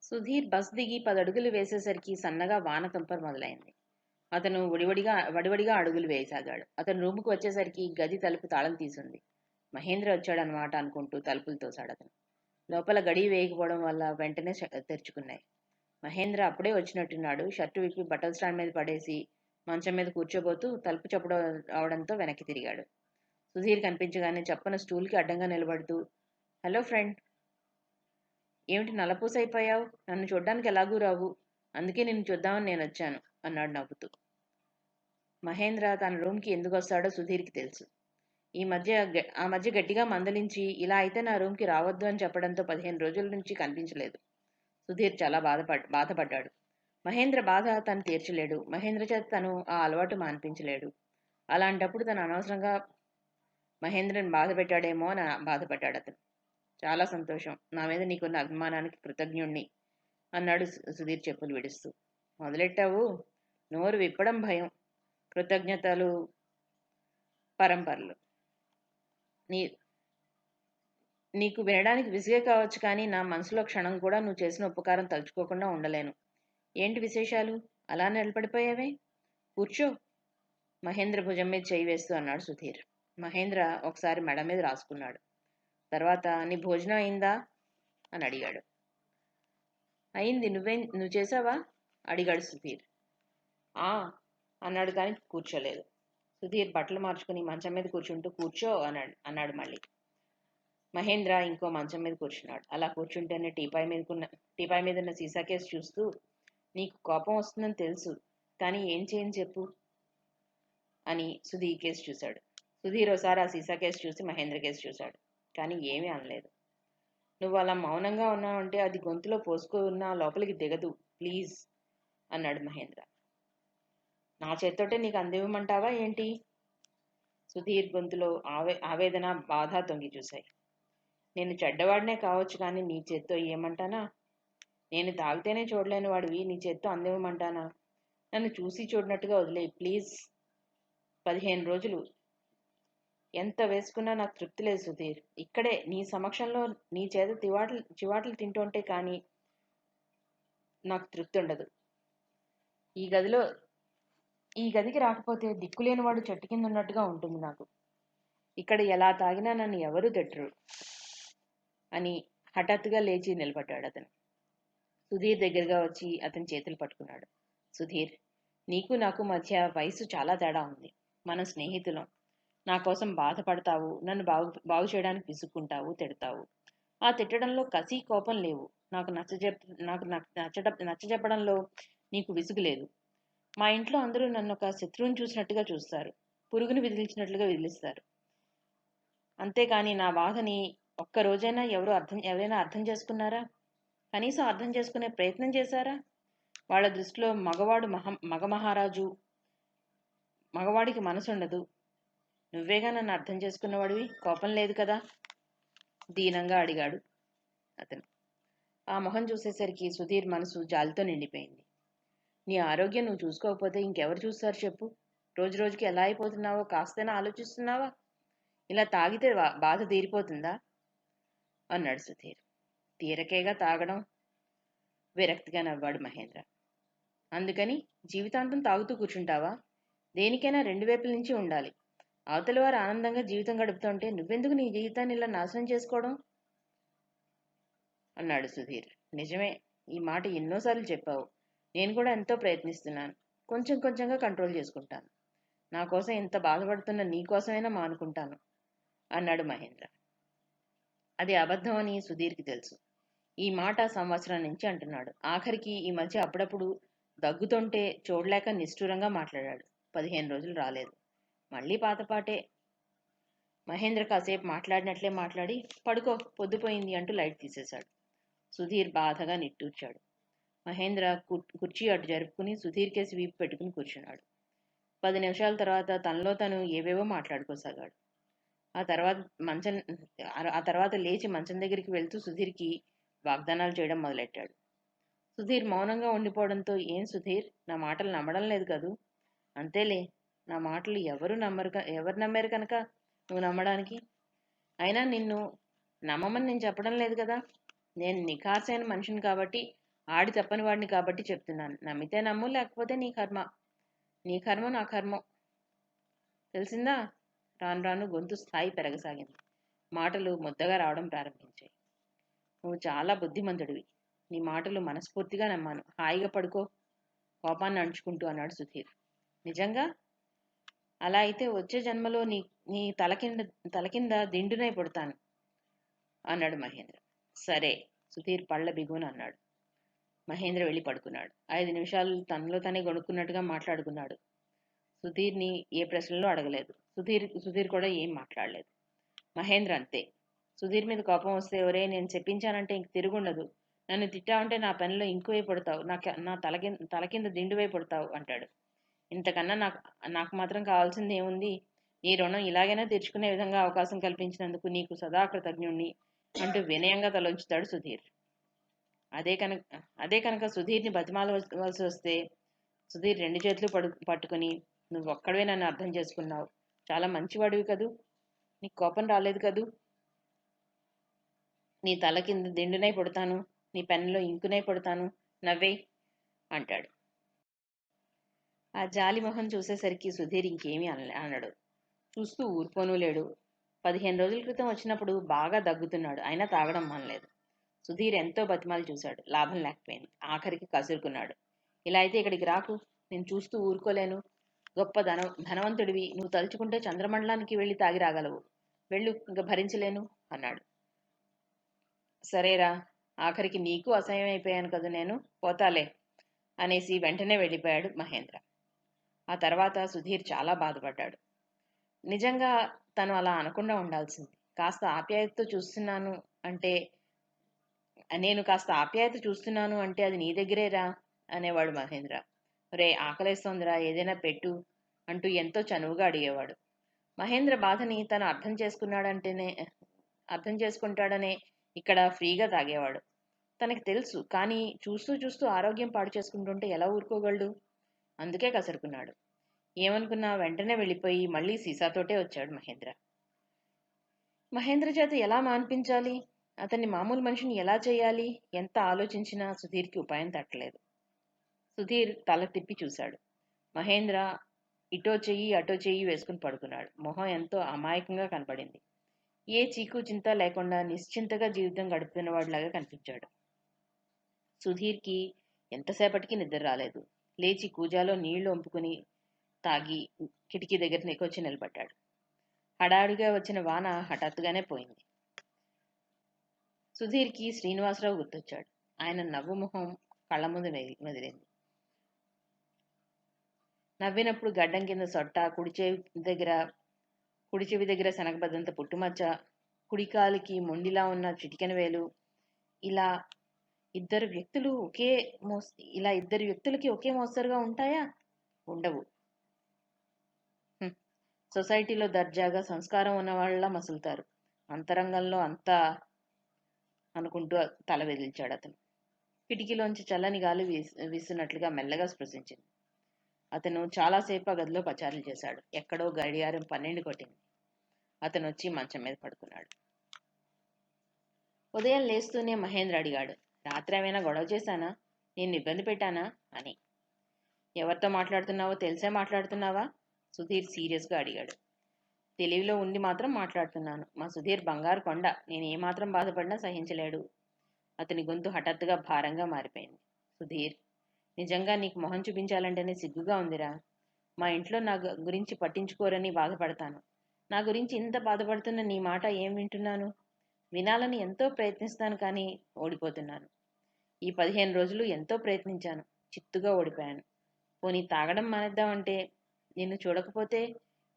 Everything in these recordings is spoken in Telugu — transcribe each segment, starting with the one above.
సుధీర్ బస్ దిగి 10 అడుగులు వేసేసరికి సన్నగా వాన తుంపర మొదలైంది. అతను వడివడిగా అడుగులు వేయసాగాడు. అతను రూముకు వచ్చేసరికి గది తలుపు తాళం తీసుంది. మహేంద్ర వచ్చాడనమాట అనుకుంటూ తలుపులు తోశాడతను. లోపల గడియ వేయకపోవడం వల్ల వెంటనే తెరుచుకున్నాయి. మహేంద్ర అప్పుడే వచ్చినట్టున్నాడు. షర్టు విప్పి బట్టల స్టాండ్ మీద పడేసి మంచం మీద కూర్చోబోతూ తలుపు చప్పుడు అవడంతో వెనక్కి తిరిగాడు. సుధీర్ కనిపించగానే చప్పున స్టూల్కి అడ్డంగా నిలబడుతూ, హలో ఫ్రెండ్, ఏమిటి నల్లపూసైపోయావు? నన్ను చూడ్డానికి ఎలాగూ రావు. అందుకే నిన్ను చూద్దామని నేనొచ్చాను అన్నాడు నవ్వుతూ. మహేంద్ర తన రూమ్కి ఎందుకొస్తాడో సుధీర్కి తెలుసు. ఆ మధ్య గట్టిగా మందలించి ఇలా అయితే నా రూమ్కి రావద్దు అని చెప్పడంతో 15 రోజుల నుంచి కనిపించలేదు. సుధీర్ చాలా బాధపడ్డాడు. మహేంద్ర బాధ తను తీర్చలేడు. మహేంద్ర చేత తను ఆ అలవాటు మాన్పించలేడు. అలాంటప్పుడు తను అనవసరంగా మహేంద్రని బాధ పెట్టాడేమో అని బాధపడ్డాడు అతను. చాలా సంతోషం. నా మీద నీకున్న అభిమానానికి కృతజ్ఞుణ్ణి అన్నాడు సుధీర్ చెప్పులు విడుస్తూ. మొదలెట్టావు? నోరు విప్పడం భయం. కృతజ్ఞతలు పరంపరలు. నీ నీకు వినడానికి విసిగే కావచ్చు, కానీ నా మనసులో క్షణం కూడా నువ్వు చేసిన ఉపకారం తలుచుకోకుండా ఉండలేను. ఏంటి విశేషాలు? అలా నిలబడిపోయావే? కూర్చో. మహేంద్ర భుజం మీద చేయి వేస్తూ అన్నాడు సుధీర్. మహేంద్ర ఒకసారి మెడ మీద రాసుకున్నాడు. తర్వాత, నీ భోజనం అయిందా అని అడిగాడు. అయింది. నువ్వు చేసావా అడిగాడు సుధీర్. ఆ అన్నాడు, కానీ కూర్చోలేదు. సుధీర్ బట్టలు మార్చుకుని మంచం మీద కూర్చుంటూ కూర్చో అన్నాడు మళ్ళీ. మహేంద్ర ఇంకో మంచం మీద కూర్చున్నాడు. అలా కూర్చుంటేనే టీపాయ్ మీద ఉన్న సీసా కేసు చూస్తూ, నీకు కోపం వస్తుందని తెలుసు, కానీ ఏం చేయని చెప్పు అని సుధీర్ కేసు చూశాడు. సుధీర్ ఒకసారి ఆ సీసా కేసు చూసి మహేంద్ర కేసు చూశాడు, కానీ ఏమీ అనలేదు. నువ్వు అలా మౌనంగా ఉన్నావంటే అది గొంతులో పోసుకున్నా లోపలికి దిగదు, ప్లీజ్ అన్నాడు మహేంద్ర. నా చేత్తోటే నీకు అందివ్వమంటావా ఏంటి? సుధీర్ గొంతులో ఆవేదన, బాధ తొంగి చూశాయి. నేను చెడ్డవాడినే కావచ్చు, కానీ నీ చేత్తో ఇయ్యమంటానా? నేను తాగితేనే చూడలేని వాడివి నీ చేత్తో అందివ్వమంటానా? నన్ను చూసి చూడనట్టుగా వదిలేయి ప్లీజ్. 15 రోజులు ఎంత వేసుకున్నా నాకు తృప్తి లేదు సుధీర్. ఇక్కడే నీ సమక్షంలో నీ చేత చివాట్లు తింటుంటే కానీ నాకు తృప్తి ఉండదు. ఈ గదికి రాకపోతే దిక్కులేనివాడు చెట్టు కింద ఉన్నట్టుగా ఉంటుంది నాకు. ఇక్కడ ఎలా తాగినా నన్ను ఎవరూ తిట్టరు అని హఠాత్తుగా లేచి నిలబడ్డాడు అతను. సుధీర్ దగ్గరగా వచ్చి అతని చేతులు పట్టుకున్నాడు. సుధీర్, నీకు నాకు మధ్య వయసు చాలా తేడా ఉంది. మనం స్నేహితులం. నా కోసం బాధపడతావు, నన్ను బాగు చేయడానికి విసుక్కుంటావు, తిడతావు. ఆ తిట్టడంలో కసి, కోపం లేవు. నాకు నచ్చజెప్పడంలో నీకు విసుగు లేదు. మా ఇంట్లో అందరూ నన్ను ఒక శత్రువుని చూసినట్టుగా చూస్తారు. పురుగుని విదిలించినట్లుగా విదిలిస్తారు. అంతేకాని నా బాధని ఒక్క రోజైనా ఎవరైనా అర్థం చేసుకున్నారా? కనీసం అర్థం చేసుకునే ప్రయత్నం చేశారా? వాళ్ళ దృష్టిలో మగమహారాజు, మగవాడికి మనసుండదు. నువ్వేగా నన్ను అర్థం చేసుకున్నవాడివి, కోపం లేదు కదా? దీనంగా అడిగాడు అతను. ఆ మొహం చూసేసరికి సుధీర్ మనసు జాలితో నిండిపోయింది. నీ ఆరోగ్యం నువ్వు చూసుకోకపోతే ఇంకెవరు చూస్తారు చెప్పు? రోజు రోజుకి ఎలా అయిపోతున్నావో కాస్తైనా ఆలోచిస్తున్నావా? ఇలా తాగితే బాధ తీరిపోతుందా అన్నాడు సుధీర్. తీరకేగా తాగడం, విరక్తిగా నవ్వాడు మహేంద్ర. అందుకని జీవితాంతం తాగుతూ కూర్చుంటావా? దేనికైనా 2 వైపుల నుంచి ఉండాలి. అవతలి వారు ఆనందంగా జీవితం గడుపుతుంటే నువ్వెందుకు నీ జీవితాన్ని ఇలా నాశనం చేసుకోవడం అన్నాడు సుధీర్. నిజమే, ఈ మాట ఎన్నోసార్లు చెప్పావు. నేను కూడా ఎంతో ప్రయత్నిస్తున్నాను. కొంచెం కొంచెంగా కంట్రోల్ చేసుకుంటాను. నా కోసం ఇంత బాధపడుతున్న నీ కోసమైనా మానుకుంటాను అన్నాడు మహేంద్ర. అది అబద్ధం అని సుధీర్కి తెలుసు. ఈ మాట సంవత్సరం నుంచి అంటున్నాడు. ఆఖరికి ఈ మధ్య అప్పుడప్పుడు దగ్గుతుంటే చూడలేక నిష్ఠూరంగా మాట్లాడాడు. 15 రోజులు రాలేదు. మళ్ళీ పాతపాటే. మహేంద్ర కాసేపు మాట్లాడినట్లే మాట్లాడి, పడుకో పొద్దుపోయింది అంటూ లైట్ తీసేశాడు. సుధీర్ బాధగా నిట్టూర్చాడు. మహేంద్ర కుర్చీ అటు జరుపుకుని సుధీర్ కేసి వీపు పెట్టుకుని కూర్చున్నాడు. 10 నిమిషాల తర్వాత తనలో తను ఏవేవో మాట్లాడుకోసాగాడు. ఆ తర్వాత లేచి మంచం దగ్గరికి వెళ్తూ సుధీర్కి వాగ్దానాలు చేయడం మొదలెట్టాడు. సుధీర్ మౌనంగా ఉండిపోవడంతో, ఏం సుధీర్, నా మాటలు నమ్మడం లేదు కదూ? అంతేలే, నా మాటలు ఎవరు నమ్మారు కనుక నువ్వు నమ్మడానికి? అయినా నిన్ను నమ్మమని నేను చెప్పడం లేదు కదా. నేను నిఖార్సైన మనిషిని కాబట్టి ఆడి తప్పని వాడిని కాబట్టి చెప్తున్నాను. నమ్మితే నమ్ము, లేకపోతే నీ కర్మ. నీ కర్మ నా కర్మం. తెలిసిందా? రాను రాను గొంతు స్థాయి పెరగసాగింది. మాటలు ముద్దగా రావడం ప్రారంభించాయి. నువ్వు చాలా బుద్ధిమంతుడివి. నీ మాటలు మనస్ఫూర్తిగా నమ్మాను. హాయిగా పడుకో, కోపాన్ని అణుచుకుంటూ అన్నాడు సుధీర్. నిజంగా? అలా అయితే వచ్చే జన్మలో నీ నీ తల కింద దిండునై పుడతాను అన్నాడు మహేంద్ర. సరే, సుధీర్ పళ్ళ బిగున అన్నాడు. మహేంద్ర వెళ్ళి పడుకున్నాడు. 5 నిమిషాలు తనలో తనే గొణుక్కున్నట్టుగా మాట్లాడుకున్నాడు. సుధీర్ని ఏ ప్రశ్నలు అడగలేదు. సుధీర్ కూడా ఏం మాట్లాడలేదు. మహేంద్ర అంతే. సుధీర్ మీద కోపం వస్తే, ఒరే నేను చెప్పించానంటే ఇంక తిరుగుండదు. నన్ను తిట్టావంటే నా పనిలో ఇంకువై పడతావు, నా తల కింద దిండువై పడతావు అంటాడు. ఇంతకన్నా నాకు మాత్రం కావాల్సింది ఏముంది? నీ రుణం ఇలాగైనా తీర్చుకునే విధంగా అవకాశం కల్పించినందుకు నీకు సదా కృతజ్ఞుణ్ణి అంటూ వినయంగా తలొంచుతాడు సుధీర్. అదే కనుక సుధీర్ని బతిమాలవలసి వస్తే, సుధీర్ 2 చేతులు పట్టుకుని, నువ్వొక్కడివే నన్ను అర్థం చేసుకున్నావు. చాలా మంచివాడివి కదూ. నీకు కోపం రాలేదు కదూ. నీ తల కింద దిండునై పుడతాను, నీ పెన్నులో ఇంకునై పుడతాను, నవ్వేయ్ అంటాడు. ఆ జాలి మొహం చూసేసరికి సుధీర్ ఇంకేమీ అనడు. చూస్తూ ఊరుకోనూ లేడు. 15 రోజుల క్రితం వచ్చినప్పుడు బాగా దగ్గుతున్నాడు, అయినా తాగడం మానలేదు. సుధీర్ ఎంతో బతిమాలి చూశాడు, లాభం లేకపోయింది. ఆఖరికి కసురుకున్నాడు. ఇలా అయితే ఇక్కడికి రాకు, నేను చూస్తూ ఊరుకోలేను. గొప్ప ధనవంతుడివి, నువ్వు తలుచుకుంటే చంద్రమండలానికి వెళ్ళి తాగి రాగలవు. వెళ్ళు, ఇంక భరించలేను అన్నాడు. సరేరా, ఆఖరికి నీకు అసహ్యం అయిపోయాను కదూ నేను, పోతాలే అనేసి వెంటనే వెళ్ళిపోయాడు మహేంద్ర. ఆ తర్వాత సుధీర్ చాలా బాధపడ్డాడు. నిజంగా తను అలా అనకుండా ఉండాల్సింది. నేను కాస్త ఆప్యాయత చూస్తున్నాను అంటే అది నీ దగ్గరేరా అనేవాడు మహేంద్ర. రే ఆకలేస్తోందిరా, ఏదైనా పెట్టు అంటూ ఎంతో చనువుగా అడిగేవాడు. మహేంద్ర బాధని తను అర్థం చేసుకుంటాడనే ఇక్కడ ఫ్రీగా తాగేవాడు. తనకి తెలుసు, కానీ చూస్తూ చూస్తూ ఆరోగ్యం పాడు చేసుకుంటుంటే ఎలా ఊరుకోగలడు? అందుకే కసరుకున్నాడు. ఏమనుకున్నా వెంటనే వెళ్ళిపోయి మళ్ళీ సీసాతోటే వచ్చాడు మహేంద్ర. మహేంద్ర చేత ఎలా మాన్పించాలి, అతన్ని మామూలు మనిషిని ఎలా చేయాలి, ఎంత ఆలోచించినా సుధీర్కి ఉపాయం తట్టలేదు. సుధీర్ తల తిప్పి చూశాడు. మహేంద్ర ఇటో చెయ్యి అటో చెయ్యి వేసుకుని పడుకున్నాడు. మొహం ఎంతో అమాయకంగా కనపడింది. ఏ చీకు చింత లేకుండా నిశ్చింతగా జీవితం గడుపుతున్నవాడిలాగా కనిపించాడు. సుధీర్కి ఎంతసేపటికి నిద్ర రాలేదు. లేచి కూజాలో నీళ్లు వంపుకుని తాగి కిటికీ దగ్గర నెక్కొచ్చి నిలబడ్డాడు. హడావుడిగా వచ్చిన వాన హఠాత్తుగానే పోయింది. సుధీర్కి శ్రీనివాసరావు గుర్తొచ్చాడు. ఆయన నవ్వు మొహం కళ్ళ ముందు మెదిలింది. నవ్వినప్పుడు గడ్డం కింద సొట్ట, కుడి చెవి దగ్గర శనగబద్దంత పుట్టుమచ్చ, కుడికాలికి మొండిలా ఉన్న చిటికెన వేలు, ఇలా ఇద్దరు వ్యక్తులకి ఒకే మోస్తరుగా ఉంటాయా? ఉండవు. సొసైటీలో దర్జాగా సంస్కారం ఉన్న వాళ్ళ మసులుతారు. అంతరంగంలో అంతా అనుకుంటూ తల వెదిల్చాడు అతను. కిటికీలోంచి చల్లని గాలి వీస్తున్నట్లుగా మెల్లగా స్పృశించింది. అతను చాలాసేపు ఆ గదిలో పచారులు చేశాడు. ఎక్కడో గడియారం 12 కొట్టింది. అతను వచ్చి మంచం మీద పడుకున్నాడు. ఉదయం లేస్తూనే మహేంద్ర అడిగాడు, రాత్రి ఏమైనా గొడవ చేశానా, నేను ఇబ్బంది పెట్టానా అని. ఎవరితో మాట్లాడుతున్నావో తెలిసే మాట్లాడుతున్నావా? సుధీర్ సీరియస్గా అడిగాడు. తెలివిలో ఉండి మాత్రం మాట్లాడుతున్నాను. మా సుధీర్ బంగారు కొండ, నేను ఏమాత్రం బాధపడినా సహించలేడు. అతని గొంతు హఠాత్తుగా భారంగా మారిపోయింది. సుధీర్, నిజంగా నీకు మొహం చూపించాలంటేనే సిగ్గుగా ఉందిరా. మా ఇంట్లో నా గురించి పట్టించుకోరని బాధపడతాను. నా గురించి ఇంత బాధపడుతున్న నీ మాట ఏం వింటున్నాను? వినాలని ఎంతో ప్రయత్నిస్తాను, కానీ ఓడిపోతున్నాను. ఈ 15 రోజులు ఎంతో ప్రయత్నించాను, చిత్తుగా ఓడిపోయాను. పోనీ తాగడం మానేద్దామంటే, నిన్ను చూడకపోతే,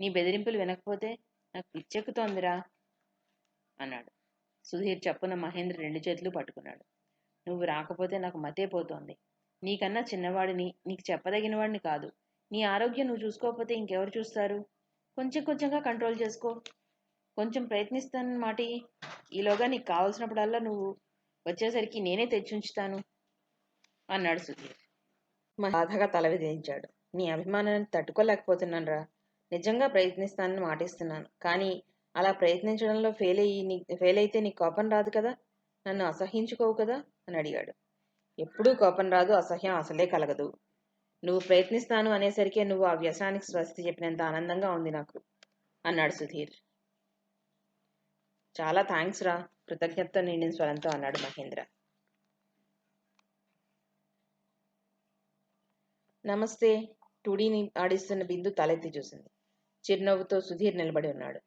నీ బెదిరింపులు వినకపోతే నాకు పిచ్చెక్కుతోందిరా అన్నాడు. సుధీర్ చప్పున మహేంద్ర 2 చేతులు పట్టుకున్నాడు. నువ్వు రాకపోతే నాకు మతే పోతోంది. నీకన్నా చిన్నవాడిని, నీకు చెప్పదగిన వాడిని కాదు. నీ ఆరోగ్యం నువ్వు చూసుకోకపోతే ఇంకెవరు చూస్తారు? కొంచెం కొంచెంగా కంట్రోల్ చేసుకో. కొంచెం ప్రయత్నిస్తాను మాట. ఈలోగా నీకు కావలసినప్పుడల్లా నువ్వు వచ్చేసరికి నేనే తెచ్చుంచుతాను అన్నాడు సుధీర్. బాధగా తల విదిలించాడు. నీ అభిమానాన్ని తట్టుకోలేకపోతున్నాను రా. నిజంగా ప్రయత్నిస్తానని మాటిస్తున్నాను, కానీ అలా ప్రయత్నించడంలో ఫెయిల్ అయితే నీకు కోపం రాదు కదా, నన్ను అసహించుకోవు కదా అని అడిగాడు. ఎప్పుడూ కోపం రాదు, అసహ్యం అసలే కలగదు. నువ్వు ప్రయత్నిస్తాను అనేసరికే నువ్వు ఆ వ్యసనానికి స్వస్తి చెప్పినంత ఆనందంగా ఉంది నాకు అన్నాడు సుధీర్. చాలా థ్యాంక్స్ రా, కృతజ్ఞతతో నిండిన స్వరంతో అన్నాడు మహేంద్ర. నమస్తే. టూడీని ఆడిస్తున్న బిందు తలెత్తి చూసింది. చిరునవ్వుతో సుధీర్ నిలబడి ఉన్నాడు.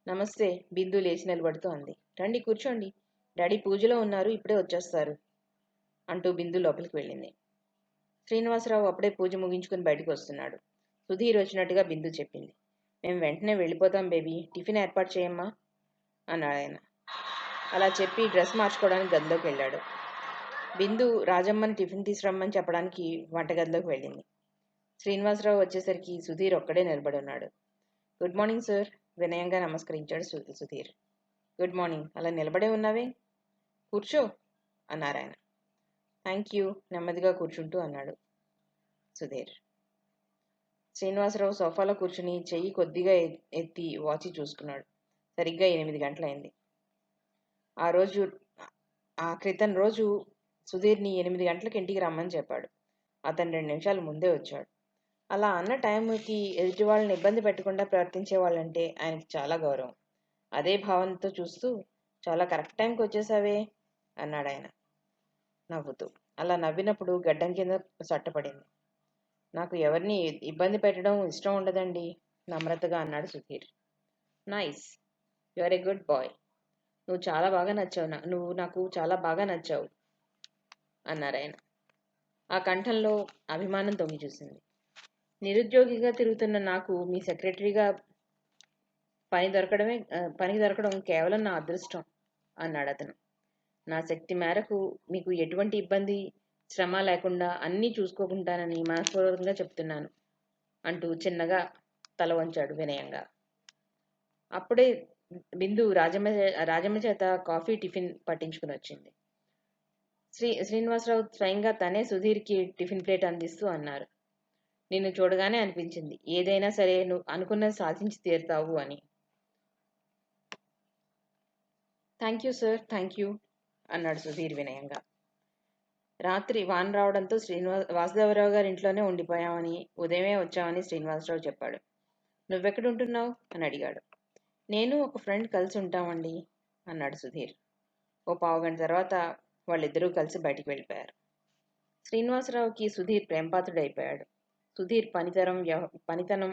నమస్తే, బిందు లేచి నిలబడుతూ అంది. రండి కూర్చోండి, డాడీ పూజలో ఉన్నారు, ఇప్పుడే వచ్చేస్తారు అంటూ బిందు లోపలికి వెళ్ళింది. శ్రీనివాసరావు అప్పుడే పూజ ముగించుకుని బయటకు వస్తున్నాడు. సుధీర్ వచ్చినట్టుగా బిందు చెప్పింది. మేము వెంటనే వెళ్ళిపోతాం బేబీ, టిఫిన్ ఏర్పాటు చేయమ్మా అన్నాడు ఆయన. అలా చెప్పి డ్రెస్ మార్చుకోవడానికి గదిలోకి వెళ్ళాడు. బిందు రాజమ్మని టిఫిన్ తీసుకురమ్మని చెప్పడానికి వంటగదిలోకి వెళ్ళింది. శ్రీనివాసరావు వచ్చేసరికి సుధీర్ ఒక్కడే నిలబడి ఉన్నాడు. గుడ్ మార్నింగ్ సార్, వినయంగా నమస్కరించాడు సుధీర్. గుడ్ మార్నింగ్, అలా నిలబడే ఉన్నావే, కూర్చో అన్నారాయన. థ్యాంక్ యూ, నెమ్మదిగా కూర్చుంటూ అన్నాడు సుధీర్. శ్రీనివాసరావు సోఫాలో కూర్చుని చెయ్యి కొద్దిగా ఎత్తి వాచి చూసుకున్నాడు. సరిగ్గా 8 గంటలైంది. ఆ క్రితం రోజు సుధీర్ని 8 గంటలకు ఇంటికి రమ్మని చెప్పాడు. అతను 2 నిమిషాలు ముందే వచ్చాడు. అలా అన్న టైంకి ఎదుటి వాళ్ళని ఇబ్బంది పెట్టకుండా ప్రవర్తించే వాళ్ళంటే ఆయనకి చాలా గౌరవం. అదే భావనతో చూస్తూ, చాలా కరెక్ట్ టైంకి వచ్చేసావే అన్నాడు ఆయన నవ్వుతూ. అలా నవ్వినప్పుడు గడ్డం కింద సట్టపడింది. నాకు ఎవరిని ఇబ్బంది పెట్టడం ఇష్టం ఉండదండి, నమ్రతగా అన్నాడు Sudheer. Nice, you are a good boy. నువ్వు నాకు చాలా బాగా నచ్చావు అన్నారాయన. ఆ కంఠంలో అభిమానం తొంగి చూసింది. నిరుద్యోగిగా తిరుగుతున్న నాకు మీ సెక్రటరీగా పని దొరకడం కేవలం నా అదృష్టం అన్నాడు అతను. నా శక్తి మేరకు మీకు ఎటువంటి ఇబ్బంది, శ్రమ లేకుండా అన్నీ చూసుకోకుంటానని మనస్పూర్వకంగా చెప్తున్నాను అంటూ చిన్నగా తల వంచాడు వినయంగా. అప్పుడే బిందు రాజమ్మ చేత కాఫీ, టిఫిన్ పట్టించుకుని వచ్చింది. శ్రీనివాసరావు స్వయంగా తనే సుధీర్కి టిఫిన్ ప్లేట్ అందిస్తూ అన్నారు. నిన్ను చూడగానే అనిపించింది, ఏదైనా సరే నువ్వు అనుకున్నది సాధించి తీరుతావు అని. Thank you sir, thank you అన్నాడు సుధీర్ వినయంగా. రాత్రి వాన రావడంతో వాసుదేవరావు గారి ఇంట్లోనే ఉండిపోయామని, ఉదయమే వచ్చామని శ్రీనివాసరావు చెప్పాడు. నువ్వెక్కడుంటున్నావు అని అడిగాడు. నేను ఒక ఫ్రెండ్ కలిసి ఉంటామండి అన్నాడు సుధీర్. ఓ 15 గంట తర్వాత వాళ్ళిద్దరూ కలిసి బయటికి వెళ్ళిపోయారు. శ్రీనివాసరావుకి సుధీర్ ప్రేమపాత్రుడైపోయాడు. సుధీర్ పనితనం,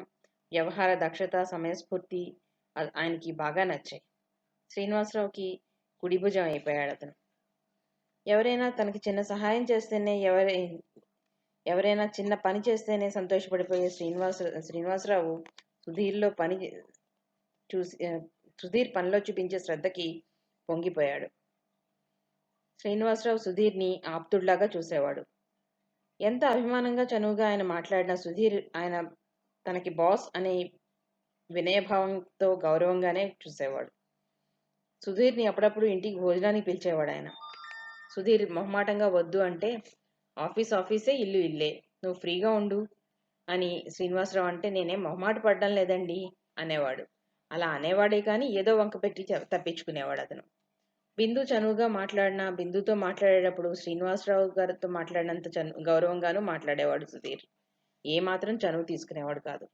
వ్యవహార దక్షత, సమయస్ఫూర్తి ఆయనకి బాగా నచ్చాయి. శ్రీనివాసరావుకి కుడిభుజం అయిపోయాడు అతను. ఎవరైనా తనకి చిన్న సహాయం చేస్తేనే, ఎవరైనా చిన్న పని చేస్తేనే సంతోషపడిపోయే శ్రీనివాసరావు సుధీర్ పనిలో చూపించే శ్రద్ధకి పొంగిపోయాడు. శ్రీనివాసరావు సుధీర్ని ఆప్తుడిలాగా చూసేవాడు. ఎంత అభిమానంగా చనువుగా ఆయన మాట్లాడినా సుధీర్ ఆయన తనకి బాస్ అనే వినయభావంతో గౌరవంగానే చూసేవాడు. సుధీర్ని అప్పుడప్పుడు ఇంటికి భోజనానికి పిలిచేవాడు ఆయన. సుధీర్ మొహమాటంగా వద్దు అంటే, ఆఫీసే, ఇల్లు ఇల్లే, నువ్వు ఫ్రీగా ఉండు అని శ్రీనివాసరావు అంటే, నేనేం మొహమాట పడ్డం లేదండి అనేవాడు. అలా అనేవాడే కానీ ఏదో వంక పెట్టి తప్పించుకునేవాడు అతను. బిందు చనువుగా మాట్లాడినా, బిందుతో మాట్లాడేటప్పుడు శ్రీనివాసరావు గారితో మాట్లాడినంత గౌరవంగానూ మాట్లాడేవాడు సుధీర్. ఏమాత్రం చనువు తీసుకునేవాడు కాదు.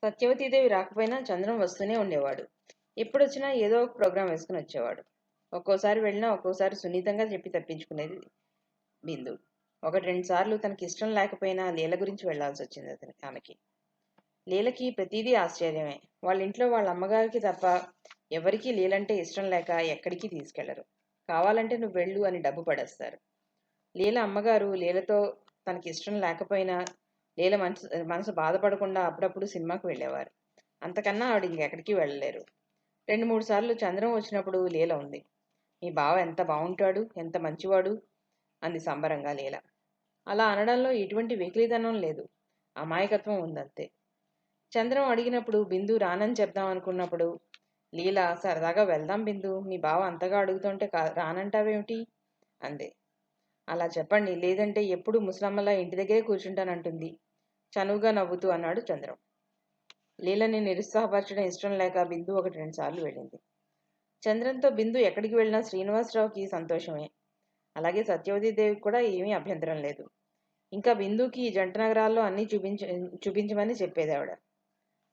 సత్యవతీదేవి రాకపోయినా చంద్రం వస్తూనే ఉండేవాడు. ఎప్పుడొచ్చినా ఏదో ఒక ప్రోగ్రాం వేసుకుని వచ్చేవాడు. ఒక్కోసారి వెళ్ళినా ఒక్కోసారి సున్నితంగా చెప్పి తప్పించుకునేది బిందు. 1-2 సార్లు తనకి ఇష్టం లేకపోయినా లీల గురించి వెళ్లాల్సి వచ్చింది ఆమెకి. లీలకి ప్రతిదీ ఆశ్చర్యమే. వాళ్ళ ఇంట్లో వాళ్ళ అమ్మగారికి తప్ప ఎవరికీ లీలంటే ఇష్టం లేక ఎక్కడికి తీసుకెళ్లరు. కావాలంటే నువ్వు వెళ్ళు అని డబ్బు పడేస్తారు. లీల అమ్మగారు లీలతో తనకి ఇష్టం లేకపోయినా లీల మనసు బాధపడకుండా అప్పుడప్పుడు సినిమాకు వెళ్ళేవారు. అంతకన్నా ఆవిడ ఇంకెక్కడికి వెళ్ళలేరు. 2-3 సార్లు చంద్రం వచ్చినప్పుడు లీల ఉంది. మీ బావ ఎంత బాగుంటాడు, ఎంత మంచివాడు అంది సంబరంగా లీల. అలా అనడంలో ఎటువంటి వెకిలితనం లేదు, అమాయకత్వం ఉందంతే. చంద్రం అడిగినప్పుడు బిందు రానని చెప్దాం అనుకున్నప్పుడు లీల సరదాగా, వెళ్దాం బిందు, మీ బావ అంతగా అడుగుతుంటే రానంటావేమిటి అందే. అలా చెప్పండి, లేదంటే ఎప్పుడు ముసలమ్మలా ఇంటి దగ్గరే కూర్చుంటానంటుంది చనువుగా నవ్వుతూ అన్నాడు చంద్రం. లీలని నిరుత్సాహపరచడం ఇష్టం లేక బిందు 1-2 సార్లు వెళ్ళింది. చంద్రంతో బిందు ఎక్కడికి వెళ్ళినా శ్రీనివాసరావుకి సంతోషమే. అలాగే సత్యవతీదేవికి కూడా ఏమీ అభ్యంతరం లేదు. ఇంకా బిందుకి ఈ జంట నగరాల్లో అన్నీ చూపించమని చెప్పేది ఆవిడ.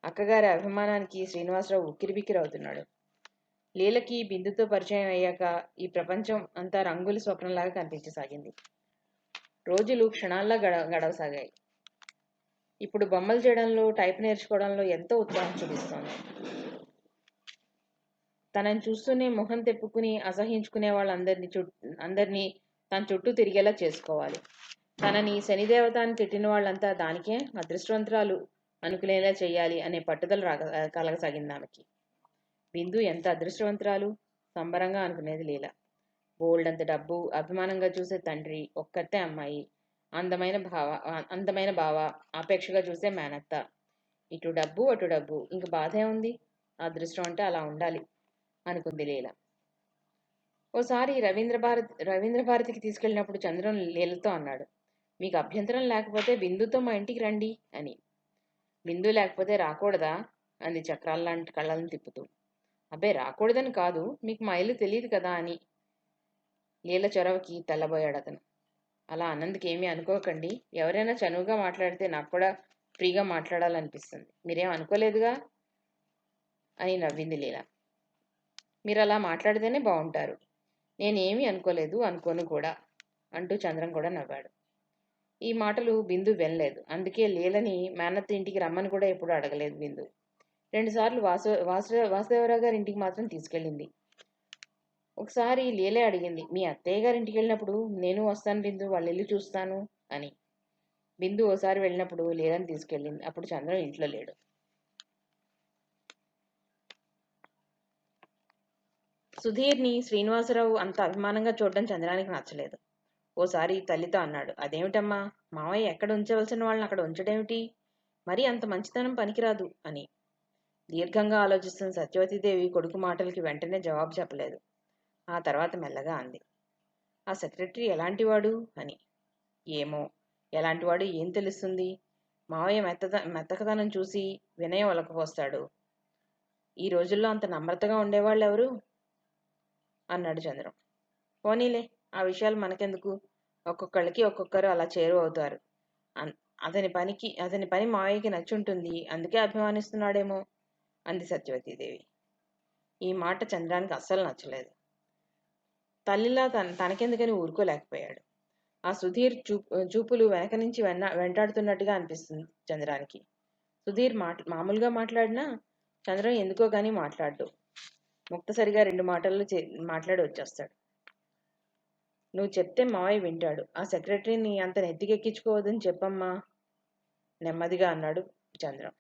అక్కగారి అభిమానానికి శ్రీనివాసరావు ఉక్కిరిబిక్కిరి అవుతున్నాడు. లీలకి బిందుతో పరిచయం అయ్యాక ఈ ప్రపంచం అంతా రంగుల స్వప్నంలాగా కనిపించసాగింది. రోజులు క్షణాల్లో గడవసాగాయి. ఇప్పుడు బొమ్మలు చేయడంలో, టైప్ నేర్చుకోవడంలో ఎంతో ఉత్సాహం చూపిస్తోంది. తనని చూస్తూనే మొహం తెప్పుకుని అసహించుకునే వాళ్ళందరినీ తన చుట్టూ తిరిగేలా చేసుకోవాలి. తనని శనిదేవత అని తిట్టిన వాళ్ళంతా దానికే అదృష్టవంతురాలు అనుకునేలా చెయ్యాలి అనే పట్టుదల కలగసాగింది ఆమెకి. బిందు ఎంత అదృష్టవంతురాలు సంబరంగా అనుకునేది లీల. బోల్డంత డబ్బు, అభిమానంగా చూసే తండ్రి, ఒక్కతే అమ్మాయి, అందమైన బావ, ఆపేక్షగా చూసే మేనత్త. ఇటు డబ్బు అటు డబ్బు, ఇంక బాధే ఉంది. అదృష్టం అంటే అలా ఉండాలి అనుకుంది లీల. ఓసారి రవీంద్ర భారతికి తీసుకెళ్ళినప్పుడు చంద్రం లీలతో అన్నాడు, మీకు అభ్యంతరం లేకపోతే బిందుతో మా ఇంటికి రండి అని. బిందు లేకపోతే రాకూడదా అంది చక్రాల్లాంటి కళ్ళలను తిప్పుతూ. అబ్బే రాకూడదని కాదు, మీకు మా ఇల్లు తెలియదు కదా అని. లీల చొరవకి తెల్లబోయాడు అతను. అలా అన్నందుకు ఏమీ అనుకోకండి, ఎవరైనా చనువుగా మాట్లాడితే నాకు కూడా ఫ్రీగా మాట్లాడాలనిపిస్తుంది. మీరేం అనుకోలేదుగా అని నవ్వింది లీల. మీరు అలా మాట్లాడితేనే బాగుంటారు. నేనేమీ అనుకోలేదు, అనుకోను కూడా అంటూ చంద్రం కూడా నవ్వాడు. ఈ మాటలు బిందు వినలేదు. అందుకే లీలని మేనత్త ఇంటికి రమ్మని కూడా ఎప్పుడు అడగలేదు బిందు. 2 సార్లు వాసుదేవరావు గారి ఇంటికి మాత్రం తీసుకెళ్ళింది. ఒకసారి లీలే అడిగింది, మీ అత్తయ్య గారి ఇంటికి వెళ్ళినప్పుడు నేను వస్తాను బిందు, వాళ్ళ ఇల్లు చూస్తాను అని. బిందు ఓసారి వెళ్ళినప్పుడు లీలని తీసుకెళ్ళింది. అప్పుడు చంద్రం ఇంట్లో లేడు. సుధీర్ని శ్రీనివాసరావు అంత అభిమానంగా చూడడం చంద్రానికి నచ్చలేదు. ఓసారి తల్లితో అన్నాడు, అదేమిటమ్మా, మావయ్య ఎక్కడ ఉంచవలసిన వాళ్ళని అక్కడ ఉంచడేమిటి, మరీ అంత మంచితనం పనికిరాదు అని. దీర్ఘంగా ఆలోచిస్తున్న సత్యవతీదేవి కొడుకు మాటలకి వెంటనే జవాబు చెప్పలేదు. ఆ తర్వాత మెల్లగా అంది, ఆ సెక్రటరీ ఎలాంటివాడు అని. ఏమో, ఎలాంటివాడు ఏం తెలుస్తుంది. మావయ్య మెత్తకదనం చూసి వినయం ఒలకపోస్తాడు. ఈ రోజుల్లో అంత నమ్రతగా ఉండేవాళ్ళు ఎవరు అన్నాడు చంద్రం. పోనీలే, ఆ విషయాలు మనకెందుకు, ఒక్కొక్కళ్ళకి ఒక్కొక్కరు అలా చేరువవుతారు. అతని పని మావయ్యకి నచ్చుంటుంది, అందుకే అభిమానిస్తున్నాడేమో అంది సత్యవతీదేవి. ఈ మాట చంద్రానికి అస్సలు నచ్చలేదు. తల్లిలా తనకెందుకని ఊరుకోలేకపోయాడు. ఆ సుధీర్ చూపులు వెనక నుంచి వెంటాడుతున్నట్టుగా అనిపిస్తుంది చంద్రానికి. సుధీర్ మామూలుగా మాట్లాడినా చంద్రం ఎందుకో గానీ మాట్లాడు. ముక్తసరిగా 2 మాటల్లో మాట్లాడి వచ్చేస్తాడు. నువ్వు చెప్తే మావయ్య వింటాడు. ఆ సెక్రటరీని అంత నెత్తికెక్కించుకోవద్దని చెప్పమ్మా నెమ్మదిగా అన్నాడు చంద్రం.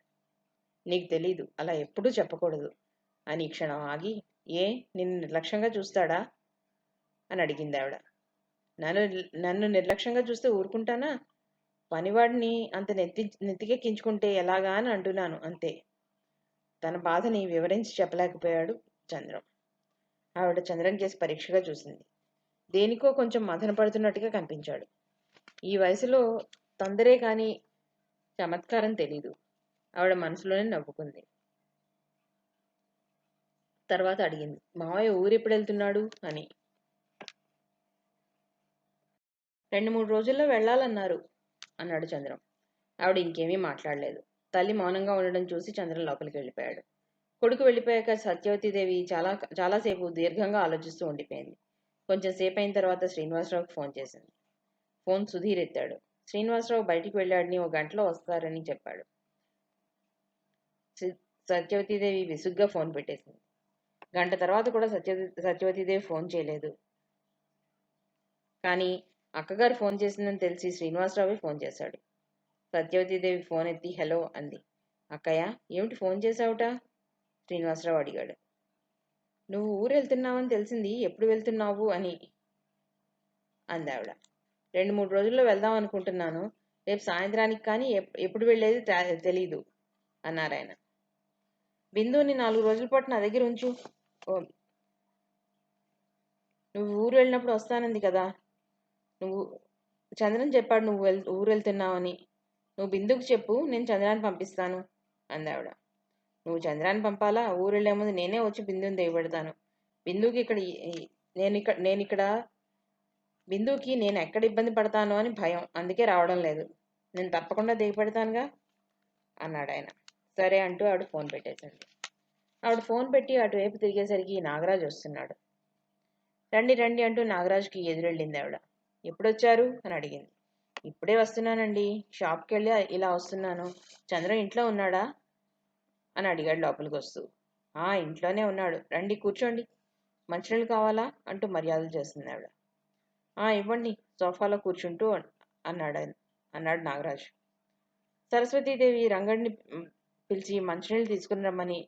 నీకు తెలీదు, అలా ఎప్పుడూ చెప్పకూడదు అని క్షణం ఆగి, నిన్ను నిర్లక్ష్యంగా చూస్తాడా అని అడిగింది ఆవిడ. నన్ను నిర్లక్ష్యంగా చూస్తే ఊరుకుంటానా? పనివాడిని అంత నెత్తికెక్కించుకుంటే ఎలాగా అని అంటున్నాను అంతే. తన బాధని వివరించి చెప్పలేకపోయాడు చంద్రం. ఆవిడ చంద్రం కేసి పరీక్షగా చూసింది. దేనికో కొంచెం మదన పడుతున్నట్టుగా కనిపించాడు. ఈ వయసులో తొందరే కాని చమత్కారం తెలీదు. ఆవిడ మనసులోనే నవ్వుకుంది. తర్వాత అడిగింది, మావయ్య ఊరెప్పుడు వెళ్తున్నాడు అని. 2-3 రోజుల్లో వెళ్ళాలన్నారు అన్నాడు చంద్రం. ఆవిడ ఇంకేమీ మాట్లాడలేదు. తల్లి మౌనంగా ఉండడం చూసి చంద్రం లోపలికి వెళ్ళిపోయాడు. కొడుకు వెళ్ళిపోయాక సత్యవతీదేవి చాలాసేపు దీర్ఘంగా ఆలోచిస్తూ ఉండిపోయింది. కొంచెం సేపు అయిన తర్వాత శ్రీనివాసరావుకి ఫోన్ చేసింది. ఫోన్ సుధీర్ ఎత్తాడు. శ్రీనివాసరావు బయటికి వెళ్ళాడని 1 గంటలో వస్తారని చెప్పాడు. సత్యవతీదేవి విసుగ్గా ఫోన్ పెట్టేసింది. గంట తర్వాత కూడా సత్యవతీదేవి ఫోన్ చేయలేదు. కానీ అక్కగారు ఫోన్ చేసిందని తెలిసి శ్రీనివాసరావే ఫోన్ చేశాడు. సత్యవతీదేవి ఫోన్ ఎత్తి హలో అంది. అక్కయ్య, ఏమిటి ఫోన్ చేశావుట? శ్రీనివాసరావు అడిగాడు. నువ్వు ఊరు వెళ్తున్నావని తెలిసింది, ఎప్పుడు వెళ్తున్నావు అని అంది ఆవిడ. 2-3 రోజుల్లో వెళ్దాం అనుకుంటున్నాను. రేపు సాయంత్రానికి కానీ ఎప్పుడు వెళ్ళేది తెలీదు అన్నారాయన. బిందుని 4 రోజుల పాటు నా దగ్గర ఉంచు. నువ్వు ఊరు వెళ్ళినప్పుడు వస్తానంది కదా. నువ్వు చంద్రన్ చెప్పాడు నువ్వు ఊరు వెళ్తున్నావని. నువ్వు బిందుకు చెప్పు, నేను చంద్రాన్ని పంపిస్తాను అంది ఆవిడ. నువ్వు చంద్రాన్ని పంపాలా? ఊరు వెళ్లే ముందు నేనే వచ్చి బిందుని దిగబెడతాను. బిందుకి నేను ఇక్కడ బిందుకి నేను ఎక్కడ ఇబ్బంది పడతానో అని భయం, అందుకే రావడం లేదు. నేను తప్పకుండా దిగి పెడతానుగా అన్నాడు ఆయన. సరే అంటూ ఆవిడ ఫోన్ పెట్టేశాడు. ఆవిడ ఫోన్ పెట్టి అటువైపు తిరిగేసరికి నాగరాజు వస్తున్నాడు. రండి రండి అంటూ నాగరాజుకి ఎదురెళ్ళింది ఆవిడ. ఎప్పుడొచ్చారు అని అడిగింది. ఇప్పుడే వస్తున్నానండి, షాప్కి వెళ్ళి ఇలా వస్తున్నాను. చంద్రం ఇంట్లో ఉన్నాడా అని అడిగాడు లోపలికి వస్తూ. ఇంట్లోనే ఉన్నాడు, రండి కూర్చోండి. మంచినీళ్ళు కావాలా అంటూ మర్యాదలు చేస్తుంది ఆవిడ. ఇవ్వండి, సోఫాలో కూర్చుంటూ అన్నాడు నాగరాజు. సరస్వతీదేవి రంగడిని పిలిచి మంచినీళ్ళు తీసుకుని రమ్మని